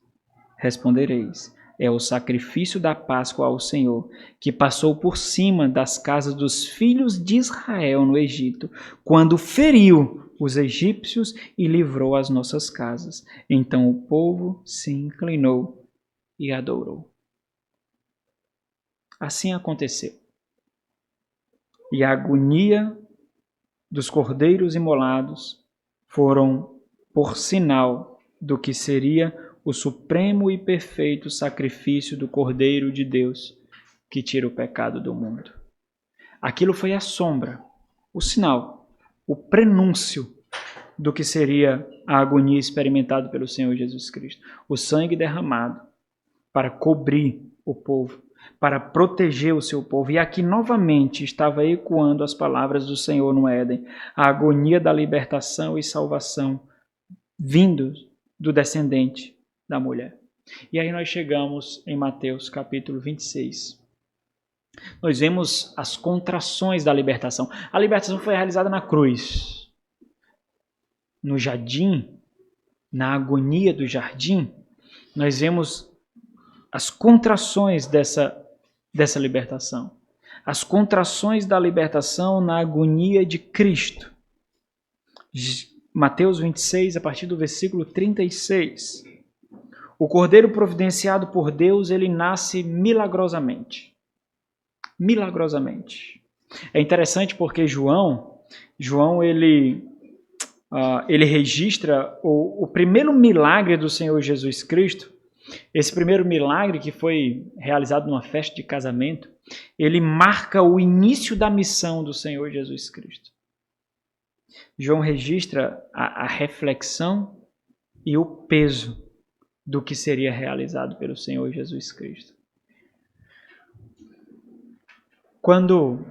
Respondereis: é o sacrifício da Páscoa ao Senhor, que passou por cima das casas dos filhos de Israel no Egito, quando feriu os egípcios e livrou as nossas casas. Então o povo se inclinou e adorou. Assim aconteceu. E a agonia dos cordeiros imolados foram por sinal do que seria o supremo e perfeito sacrifício do Cordeiro de Deus que tira o pecado do mundo. Aquilo foi a sombra, o sinal, o prenúncio do que seria a agonia experimentada pelo Senhor Jesus Cristo. O sangue derramado para cobrir o povo, para proteger o seu povo. E aqui novamente estava ecoando as palavras do Senhor no Éden, a agonia da libertação e salvação vindos do descendente da mulher. E aí nós chegamos em Mateus capítulo 26. Nós vemos as contrações da libertação. A libertação foi realizada na cruz. No jardim, na agonia do jardim, nós vemos as contrações dessa libertação. As contrações da libertação na agonia de Cristo. Mateus 26, a partir do versículo 36. O Cordeiro providenciado por Deus, ele nasce milagrosamente. Milagrosamente. É interessante porque João ele registra o primeiro milagre do Senhor Jesus Cristo. Esse primeiro milagre, que foi realizado numa festa de casamento, ele marca o início da missão do Senhor Jesus Cristo. João registra a reflexão e o peso do que seria realizado pelo Senhor Jesus Cristo. Quando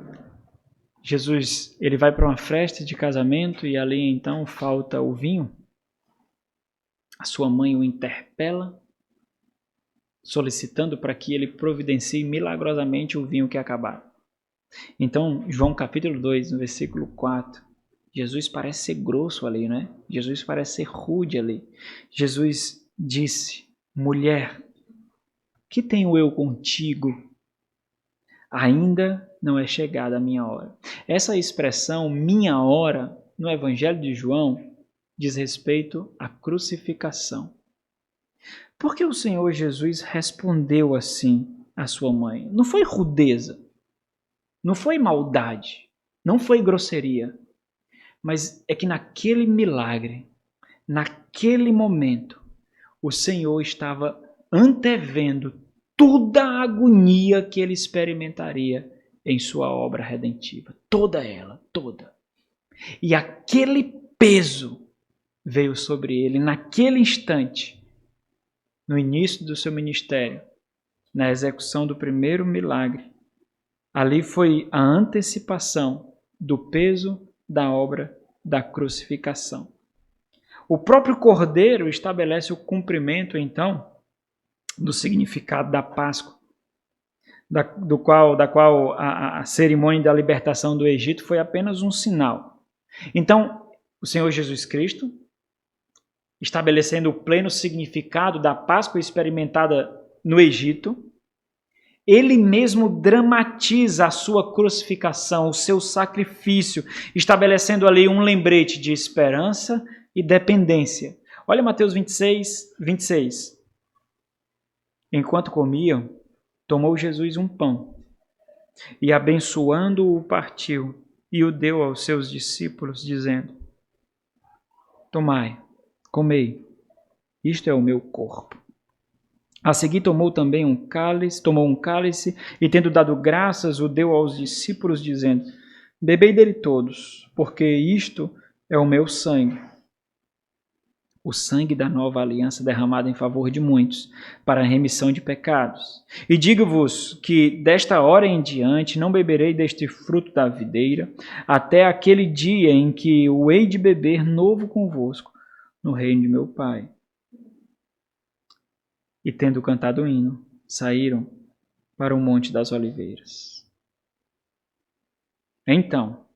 Jesus ele vai para uma festa de casamento e ali então falta o vinho, a sua mãe o interpela, solicitando para que ele providencie milagrosamente o vinho que acabar. Então, João capítulo 2, no versículo 4, Jesus parece ser grosso ali, né? Jesus parece ser rude ali. Jesus disse: mulher, que tenho eu contigo? Ainda não é chegada a minha hora. Essa expressão, minha hora, no Evangelho de João, diz respeito à crucificação. Por que o Senhor Jesus respondeu assim à sua mãe? Não foi rudeza, não foi maldade, não foi grosseria, mas é que naquele milagre, naquele momento, o Senhor estava antevendo toda a agonia que ele experimentaria em sua obra redentiva. Toda ela, toda. E aquele peso veio sobre ele naquele instante, no início do seu ministério, na execução do primeiro milagre. Ali foi a antecipação do peso da obra da crucificação. O próprio Cordeiro estabelece o cumprimento, então, do significado da Páscoa, da qual a cerimônia da libertação do Egito foi apenas um sinal. Então, o Senhor Jesus Cristo, estabelecendo o pleno significado da Páscoa experimentada no Egito, ele mesmo dramatiza a sua crucificação, o seu sacrifício, estabelecendo ali um lembrete de esperança e dependência. Olha Mateus 26. Enquanto comiam, tomou Jesus um pão e, abençoando-o, partiu e o deu aos seus discípulos, dizendo: tomai, comei, isto é o meu corpo. A seguir tomou um cálice e, tendo dado graças, o deu aos discípulos, dizendo: bebei dele todos, porque isto é o meu sangue, o sangue da nova aliança derramado em favor de muitos, para a remissão de pecados. E digo-vos que desta hora em diante não beberei deste fruto da videira, até aquele dia em que o hei de beber novo convosco no reino de meu Pai. E tendo cantado o hino, saíram para o Monte das Oliveiras. Então,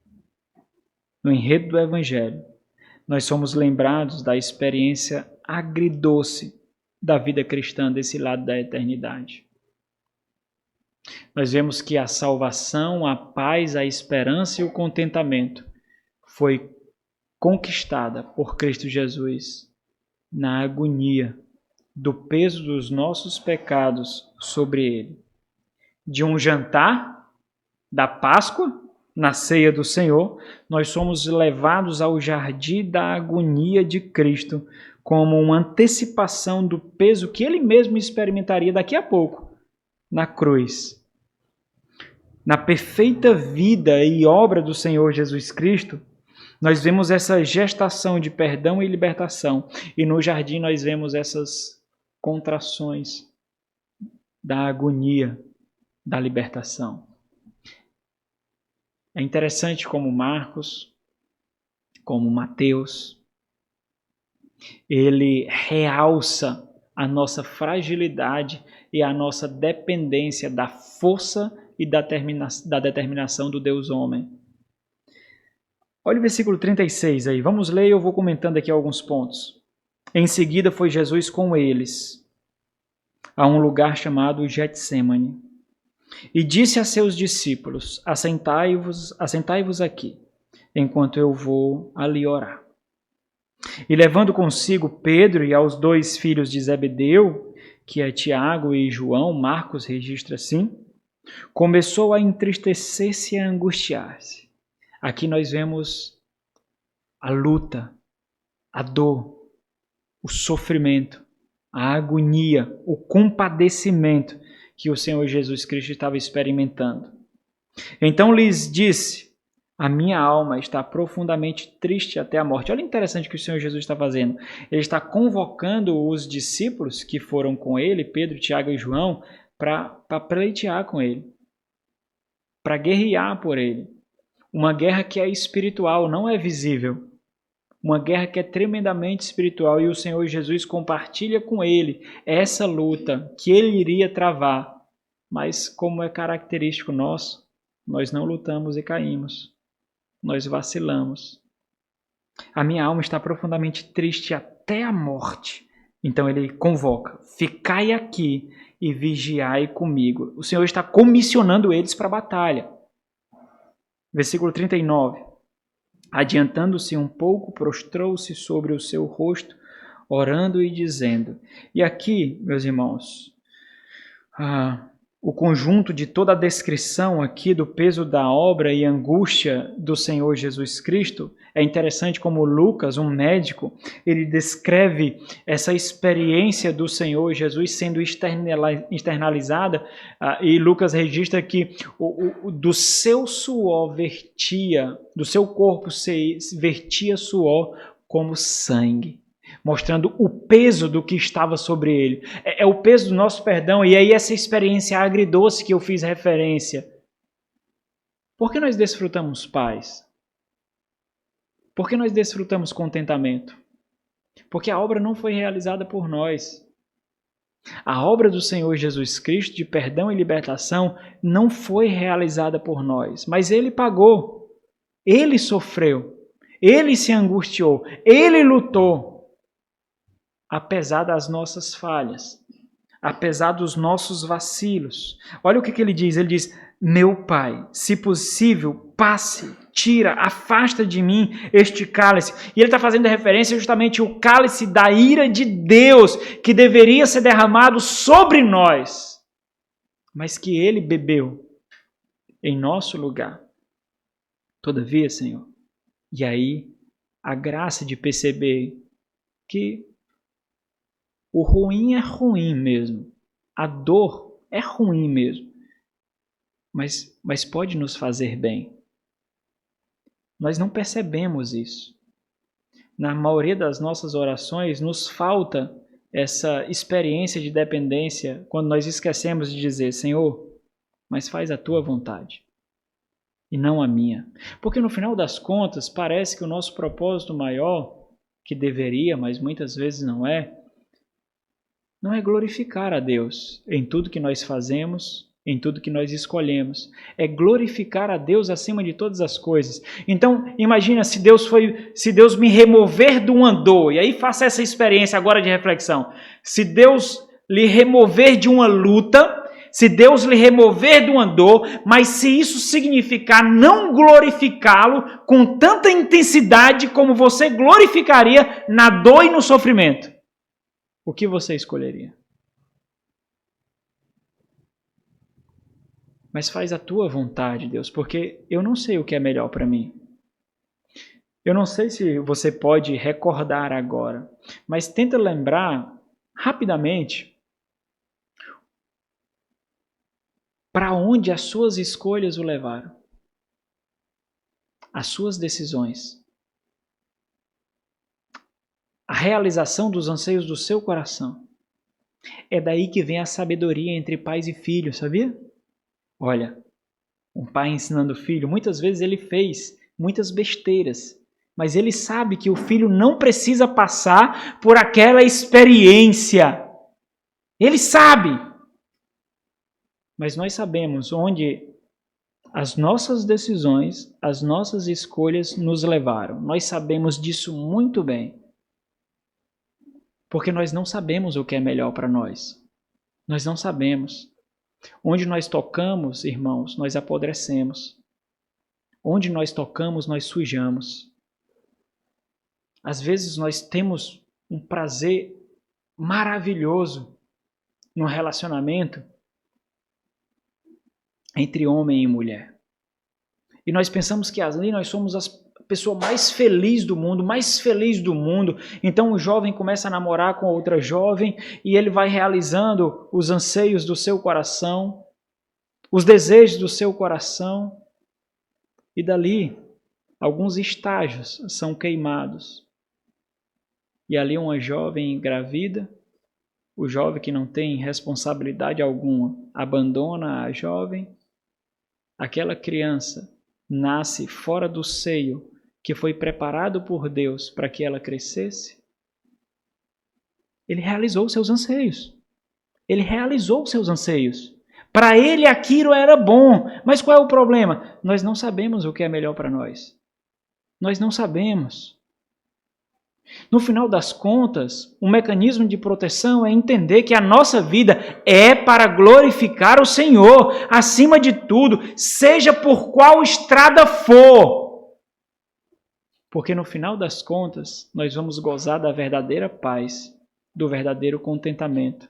no enredo do Evangelho, nós somos lembrados da experiência agridoce da vida cristã desse lado da eternidade. Nós vemos que a salvação, a paz, a esperança e o contentamento foi conquistada por Cristo Jesus na agonia do peso dos nossos pecados sobre ele. De um jantar da Páscoa, na ceia do Senhor, nós somos levados ao jardim da agonia de Cristo, como uma antecipação do peso que ele mesmo experimentaria daqui a pouco, na cruz. Na perfeita vida e obra do Senhor Jesus Cristo, nós vemos essa gestação de perdão e libertação, e no jardim nós vemos essas contrações da agonia da libertação. É interessante como Marcos, como Mateus, ele realça a nossa fragilidade e a nossa dependência da força e da determinação do Deus homem. Olha o versículo 36 aí, vamos ler e eu vou comentando aqui alguns pontos. Em seguida foi Jesus com eles a um lugar chamado Getsêmani e disse a seus discípulos: assentai-vos aqui, enquanto eu vou ali orar. E levando consigo Pedro e aos 2 filhos de Zebedeu, que é Tiago e João, Marcos registra assim, começou a entristecer-se e a angustiar-se. Aqui nós vemos a luta, a dor, o sofrimento, a agonia, o compadecimento que o Senhor Jesus Cristo estava experimentando. Então lhes disse: a minha alma está profundamente triste até a morte. Olha o interessante que o Senhor Jesus está fazendo. Ele está convocando os discípulos que foram com ele, Pedro, Tiago e João, para pleitear com ele, para guerrear por ele. Uma guerra que é espiritual, não é visível. Uma guerra que é tremendamente espiritual, e o Senhor Jesus compartilha com ele essa luta que ele iria travar. Mas, como é característico nosso, nós não lutamos e caímos. Nós vacilamos. A minha alma está profundamente triste até a morte. Então ele convoca: ficai aqui e vigiai comigo. O Senhor está comissionando eles para a batalha. Versículo 39. Adiantando-se um pouco, prostrou-se sobre o seu rosto, orando e dizendo. E aqui, meus irmãos, o conjunto de toda a descrição aqui do peso da obra e angústia do Senhor Jesus Cristo, é interessante como Lucas, um médico, ele descreve essa experiência do Senhor Jesus sendo externalizada, e Lucas registra que do seu suor vertia, do seu corpo vertia suor como sangue, mostrando o peso do que estava sobre ele. É o peso do nosso perdão, e aí essa experiência agridoce que eu fiz referência. Por que nós desfrutamos paz? Por que nós desfrutamos contentamento? Porque a obra não foi realizada por nós. A obra do Senhor Jesus Cristo de perdão e libertação não foi realizada por nós, mas Ele pagou, Ele sofreu, Ele se angustiou, Ele lutou, apesar das nossas falhas, apesar dos nossos vacilos. Olha o que ele diz, ele diz, meu Pai, se possível, passe, tira, afasta de mim este cálice. E ele está fazendo referência justamente ao cálice da ira de Deus, que deveria ser derramado sobre nós, mas que ele bebeu em nosso lugar. Todavia, Senhor, e aí a graça de perceber que o ruim é ruim mesmo, a dor é ruim mesmo, mas pode nos fazer bem. Nós não percebemos isso. Na maioria das nossas orações, nos falta essa experiência de dependência quando nós esquecemos de dizer, Senhor, mas faz a tua vontade e não a minha. Porque no final das contas, parece que o nosso propósito maior, que deveria, mas muitas vezes não é glorificar a Deus em tudo que nós fazemos, em tudo que nós escolhemos. É glorificar a Deus acima de todas as coisas. Então, imagina se Deus me remover do andor, e aí faça essa experiência agora de reflexão. Se Deus lhe remover de uma luta, se Deus lhe remover do andor, mas se isso significar não glorificá-lo com tanta intensidade como você glorificaria na dor e no sofrimento, o que você escolheria? Mas faz a tua vontade, Deus, porque eu não sei o que é melhor para mim. Eu não sei se você pode recordar agora, mas tenta lembrar rapidamente para onde as suas escolhas o levaram. As suas decisões. A realização dos anseios do seu coração. É daí que vem a sabedoria entre pais e filhos, sabia? Olha, um pai ensinando o filho, muitas vezes ele fez muitas besteiras, mas ele sabe que o filho não precisa passar por aquela experiência. Ele sabe. Mas nós sabemos onde as nossas decisões, as nossas escolhas nos levaram. Nós sabemos disso muito bem. Porque nós não sabemos o que é melhor para nós. Nós não sabemos. Onde nós tocamos, irmãos, nós apodrecemos. Onde nós tocamos, nós sujamos. Às vezes nós temos um prazer maravilhoso no relacionamento entre homem e mulher. E nós pensamos que ali nós somos a pessoa mais feliz do mundo, Então o jovem começa a namorar com outra jovem e ele vai realizando os anseios do seu coração, os desejos do seu coração. E dali, alguns estágios são queimados. E ali uma jovem engravida, o jovem que não tem responsabilidade alguma abandona a jovem. Aquela criança nasce fora do seio que foi preparado por Deus para que ela crescesse. Ele realizou seus anseios. Para ele aquilo era bom. Mas qual é o problema? Nós não sabemos o que é melhor para nós. Nós não sabemos. No final das contas, o mecanismo de proteção é entender que a nossa vida é para glorificar o Senhor, acima de tudo, seja por qual estrada for. Porque no final das contas, nós vamos gozar da verdadeira paz, do verdadeiro contentamento.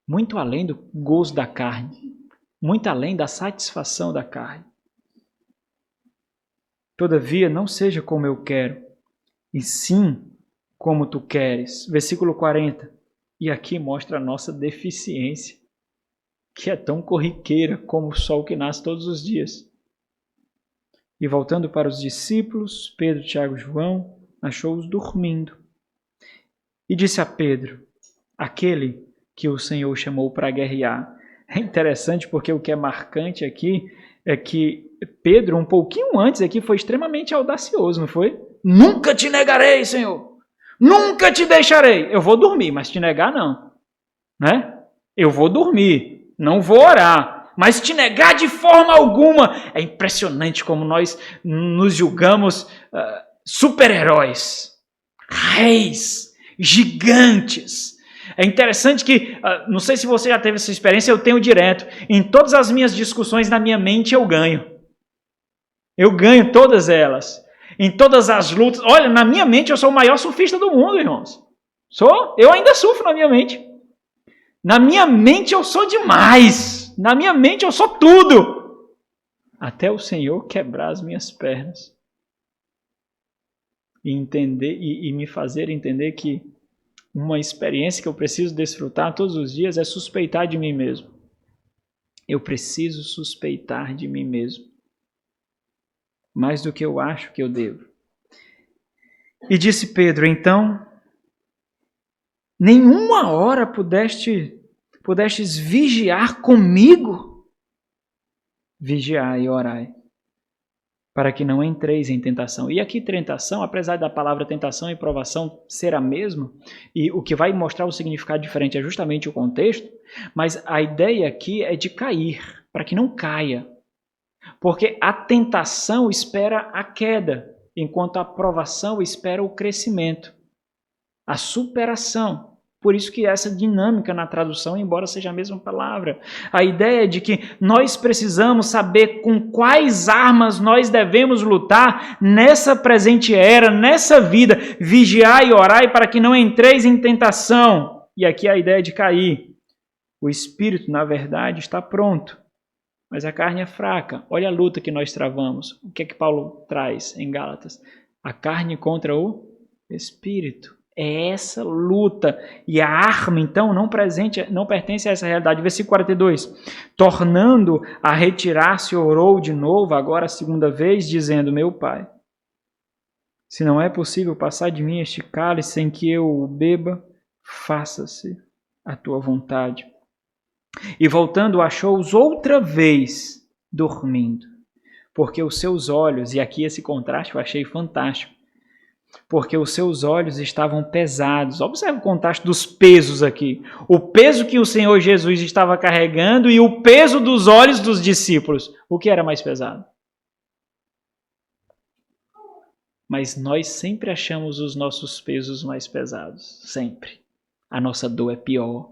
Muito além do gozo da carne, muito além da satisfação da carne. Todavia, não seja como eu quero, e sim como tu queres. Versículo 40. E aqui mostra a nossa deficiência, que é tão corriqueira como o sol que nasce todos os dias. E voltando para os discípulos, Pedro, Tiago e João, achou-os dormindo. E disse a Pedro, aquele que o Senhor chamou para guerrear. É interessante porque o que é marcante aqui é que Pedro, um pouquinho antes aqui, foi extremamente audacioso, não foi? Nunca te negarei, Senhor. Nunca te deixarei. Eu vou dormir, mas te negar não. Né? Eu vou dormir, não vou orar, mas te negar de forma alguma. É impressionante como nós nos julgamos super-heróis, reis, gigantes. É interessante que, não sei se você já teve essa experiência, eu tenho direto. Em todas as minhas discussões na minha mente eu ganho. Eu ganho todas elas. Em todas as lutas. Olha, na minha mente eu sou o maior surfista do mundo, irmãos. Sou? Eu ainda sufro na minha mente. Na minha mente eu sou demais. Na minha mente eu sou tudo. Até o Senhor quebrar as minhas pernas. E entender e me fazer entender que uma experiência que eu preciso desfrutar todos os dias é suspeitar de mim mesmo. Eu preciso suspeitar de mim mesmo. Mais do que eu acho que eu devo. E disse Pedro, então, nenhuma hora pudestes vigiar comigo? Vigiai e orai, para que não entreis em tentação. E aqui tentação, apesar da palavra tentação e provação ser a mesma, e o que vai mostrar o significado diferente é justamente o contexto, mas a ideia aqui é de cair, para que não caia. Porque a tentação espera a queda, enquanto a provação espera o crescimento, a superação. Por isso que essa dinâmica na tradução, embora seja a mesma palavra, a ideia é de que nós precisamos saber com quais armas nós devemos lutar nessa presente era, nessa vida, vigiai e orai para que não entreis em tentação. E aqui a ideia de cair. O espírito, na verdade, está pronto, mas a carne é fraca. Olha a luta que nós travamos. O que é que Paulo traz em Gálatas? A carne contra o espírito. É essa luta. E a arma, então, não pertence a essa realidade. Versículo 42. Tornando a retirar-se, orou de novo, agora a segunda vez, dizendo, meu Pai, se não é possível passar de mim este cálice sem que eu o beba, faça-se a tua vontade. E voltando, achou-os outra vez dormindo, porque os seus olhos, e aqui esse contraste eu achei fantástico, porque os seus olhos estavam pesados. Observe o contraste dos pesos aqui. O peso que o Senhor Jesus estava carregando e o peso dos olhos dos discípulos. O que era mais pesado? Mas nós sempre achamos os nossos pesos mais pesados. Sempre. A nossa dor é pior.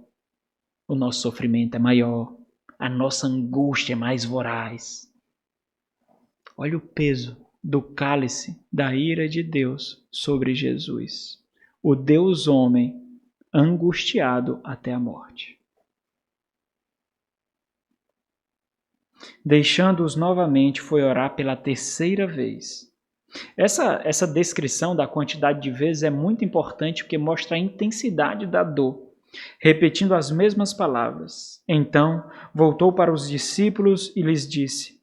O nosso sofrimento é maior. A nossa angústia é mais voraz. Olha o peso do cálice da ira de Deus sobre Jesus. O Deus homem angustiado até a morte. Deixando-os novamente, foi orar pela terceira vez. Essa descrição da quantidade de vezes é muito importante porque mostra a intensidade da dor. Repetindo as mesmas palavras. Então, voltou para os discípulos e lhes disse,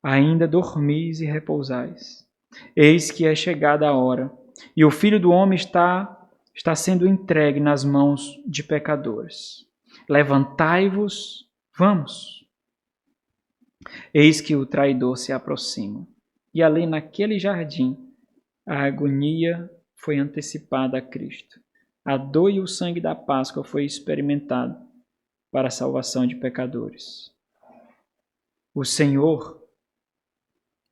ainda dormis e repousais. Eis que é chegada a hora, e o Filho do Homem está sendo entregue nas mãos de pecadores. Levantai-vos, vamos. Eis que o traidor se aproxima. E ali naquele jardim, a agonia foi antecipada a Cristo. A dor e o sangue da Páscoa foi experimentado para a salvação de pecadores. O Senhor,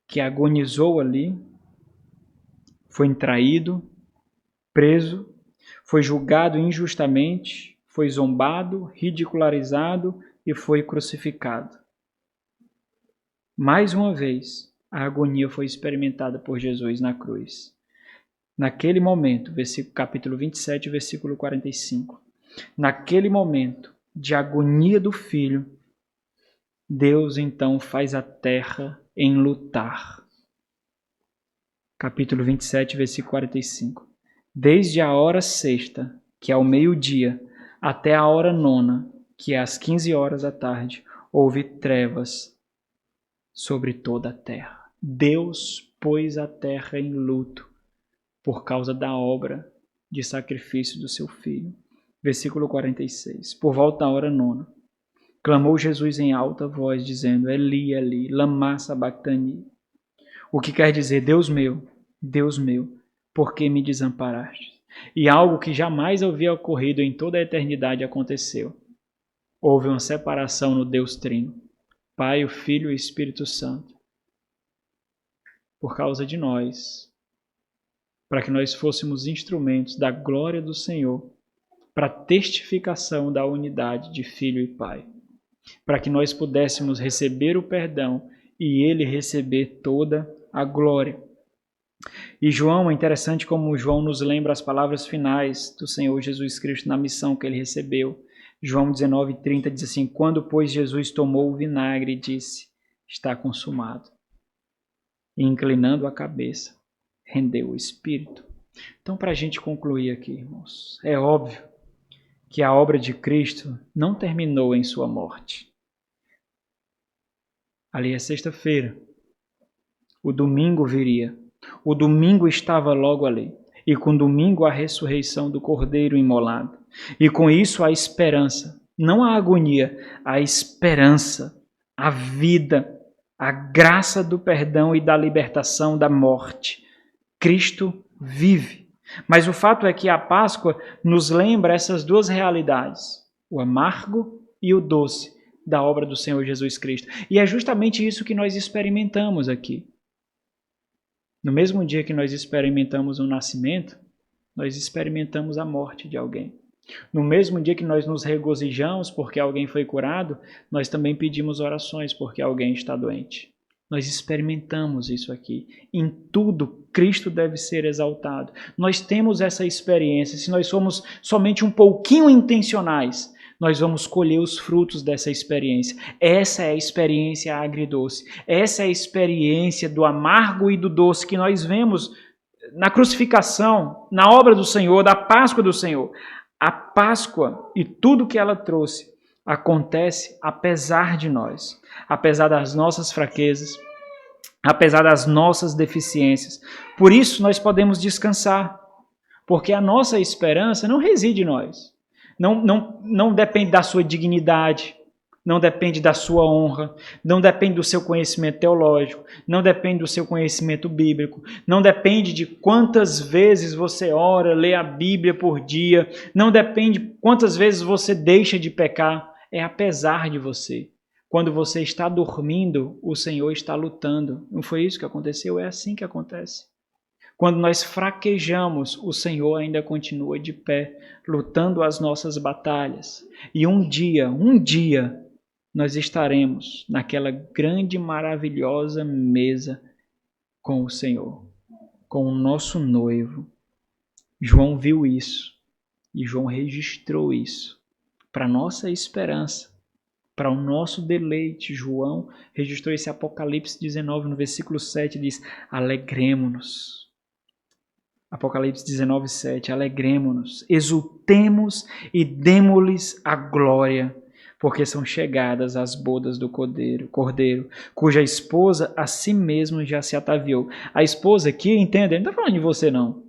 que agonizou ali, foi traído, preso, foi julgado injustamente, foi zombado, ridicularizado e foi crucificado. Mais uma vez, a agonia foi experimentada por Jesus na cruz. Naquele momento, capítulo 27, versículo 45. Naquele momento de agonia do Filho, Deus então faz a terra enlutar. Capítulo 27, versículo 45. Desde a hora sexta, que é ao meio-dia, até a hora nona, que é às 15 horas da tarde, houve trevas sobre toda a terra. Deus pôs a terra em luto por causa da obra de sacrifício do seu Filho. Versículo 46. Por volta da hora 9, clamou Jesus em alta voz, dizendo: Eli, Eli, lama sabachthani. O que quer dizer: Deus meu, por que me desamparaste? E algo que jamais havia ocorrido em toda a eternidade aconteceu. Houve uma separação no Deus Trino, Pai, o Filho e o Espírito Santo, por causa de nós, para que nós fôssemos instrumentos da glória do Senhor, para a testificação da unidade de Filho e Pai, para que nós pudéssemos receber o perdão e Ele receber toda a glória. E João, é interessante como João nos lembra as palavras finais do Senhor Jesus Cristo na missão que Ele recebeu. João 19:30 diz assim: Quando, pois, Jesus tomou o vinagre, disse: Está consumado. E inclinando a cabeça, rendeu o Espírito. Então, para a gente concluir aqui, irmãos, é óbvio que a obra de Cristo não terminou em sua morte. Ali é sexta-feira. O domingo viria. O domingo estava logo ali. E com o domingo a ressurreição do Cordeiro imolado. E com isso a esperança, não a agonia, a esperança, a vida, a graça do perdão e da libertação da morte. Cristo vive. Mas o fato é que a Páscoa nos lembra essas duas realidades, o amargo e o doce da obra do Senhor Jesus Cristo. E é justamente isso que nós experimentamos aqui. No mesmo dia que nós experimentamos o nascimento, nós experimentamos a morte de alguém. No mesmo dia que nós nos regozijamos porque alguém foi curado, nós também pedimos orações porque alguém está doente. Nós experimentamos isso aqui. Em tudo, Cristo deve ser exaltado. Nós temos essa experiência. Se nós somos somente um pouquinho intencionais, nós vamos colher os frutos dessa experiência. Essa é a experiência agridoce. Essa é a experiência do amargo e do doce que nós vemos na crucificação, na obra do Senhor, da Páscoa do Senhor. A Páscoa e tudo que ela trouxe acontece apesar de nós, apesar das nossas fraquezas, apesar das nossas deficiências. Por isso nós podemos descansar, porque a nossa esperança não reside em nós. Não depende da sua dignidade, não depende da sua honra, não depende do seu conhecimento teológico, não depende do seu conhecimento bíblico, não depende de quantas vezes você ora, lê a Bíblia por dia, não depende de quantas vezes você deixa de pecar, é apesar de você. Quando você está dormindo, o Senhor está lutando. Não foi isso que aconteceu? É assim que acontece. Quando nós fraquejamos, o Senhor ainda continua de pé, lutando as nossas batalhas. E um dia, nós estaremos naquela grande, maravilhosa mesa com o Senhor, com o nosso noivo. João viu isso e João registrou isso para nossa esperança, para o nosso deleite. João registrou esse Apocalipse 19, no versículo 7, diz: alegremo-nos. Apocalipse 19, 7, alegremo-nos, exultemos e demo-lhes a glória, porque são chegadas as bodas do Cordeiro, cuja esposa a si mesmo já se ataviou. A esposa aqui, entenda, ele não está falando de você não,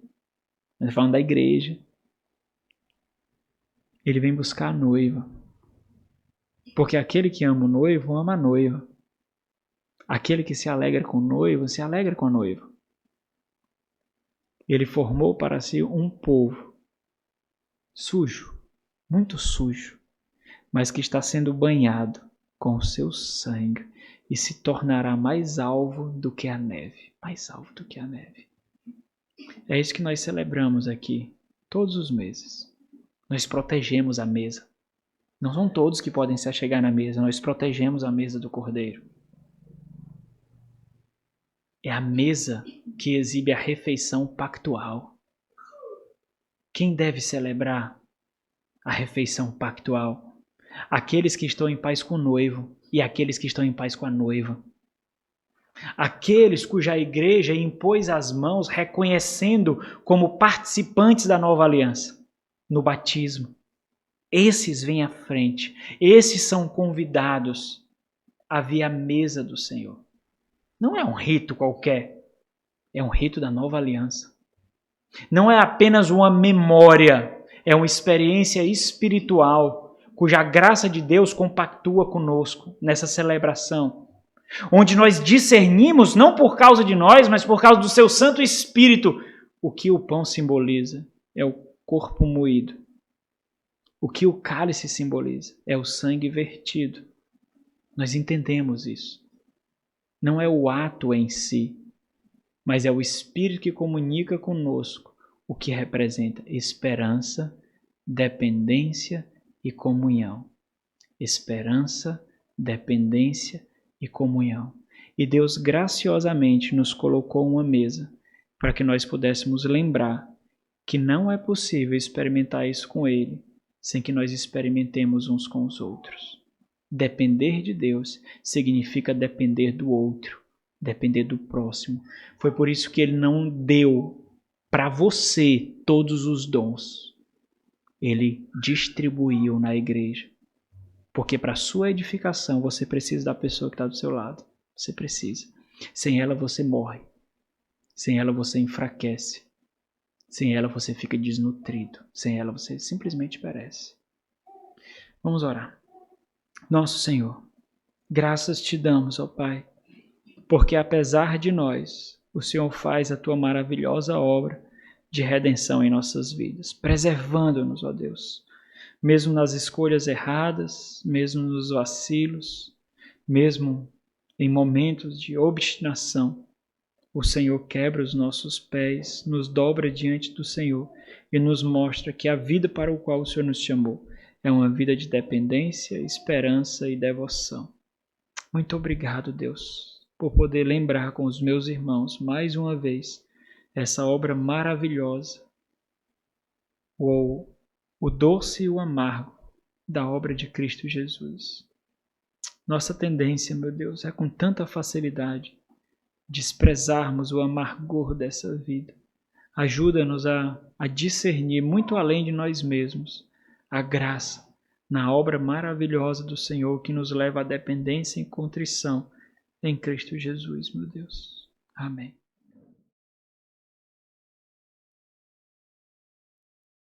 ele está falando da igreja. Ele vem buscar a noiva, porque aquele que ama o noivo, ama a noiva. Aquele que se alegra com o noivo, se alegra com a noiva. Ele formou para si um povo sujo, muito sujo, mas que está sendo banhado com o seu sangue e se tornará mais alvo do que a neve. Mais alvo do que a neve. É isso que nós celebramos aqui, todos os meses. Nós protegemos a mesa. Não são todos que podem se achegar na mesa, nós protegemos a mesa do Cordeiro. É a mesa que exibe a refeição pactual. Quem deve celebrar a refeição pactual? Aqueles que estão em paz com o noivo e aqueles que estão em paz com a noiva. Aqueles cuja igreja impôs as mãos reconhecendo como participantes da nova aliança no batismo. Esses vêm à frente, esses são convidados a vir à mesa do Senhor. não é um rito qualquer, é um rito da nova aliança. Não é apenas uma memória, é uma experiência espiritual, cuja graça de Deus compactua conosco nessa celebração, onde nós discernimos, não por causa de nós, mas por causa do seu Santo Espírito, o que o pão simboliza é o corpo moído. O que o cálice simboliza é o sangue vertido. Nós entendemos isso. Não é o ato em si, mas é o Espírito que comunica conosco o que representa esperança, dependência e comunhão. Esperança, dependência e comunhão. E Deus graciosamente nos colocou uma mesa para que nós pudéssemos lembrar que não é possível experimentar isso com Ele sem que nós experimentemos uns com os outros. Depender de Deus significa depender do outro, depender do próximo. Foi por isso que Ele não deu para você todos os dons. Ele distribuiu na igreja. Porque para a sua edificação você precisa da pessoa que está do seu lado. Você precisa. Sem ela você morre. Sem ela você enfraquece. Sem ela você fica desnutrido. Sem ela você simplesmente perece. Vamos orar. Nosso Senhor, graças te damos, ó Pai, porque apesar de nós, o Senhor faz a tua maravilhosa obra de redenção em nossas vidas, preservando-nos, ó Deus, mesmo nas escolhas erradas, mesmo nos vacilos, mesmo em momentos de obstinação. O Senhor quebra os nossos pés, nos dobra diante do Senhor e nos mostra que a vida para o qual o Senhor nos chamou é uma vida de dependência, esperança e devoção. Muito obrigado, Deus, por poder lembrar com os meus irmãos, mais uma vez, essa obra maravilhosa, o doce e o amargo da obra de Cristo Jesus. Nossa tendência, meu Deus, é com tanta facilidade desprezarmos o amargor dessa vida. Ajuda-nos a discernir muito além de nós mesmos a graça na obra maravilhosa do Senhor que nos leva à dependência e contrição em Cristo Jesus, meu Deus. Amém.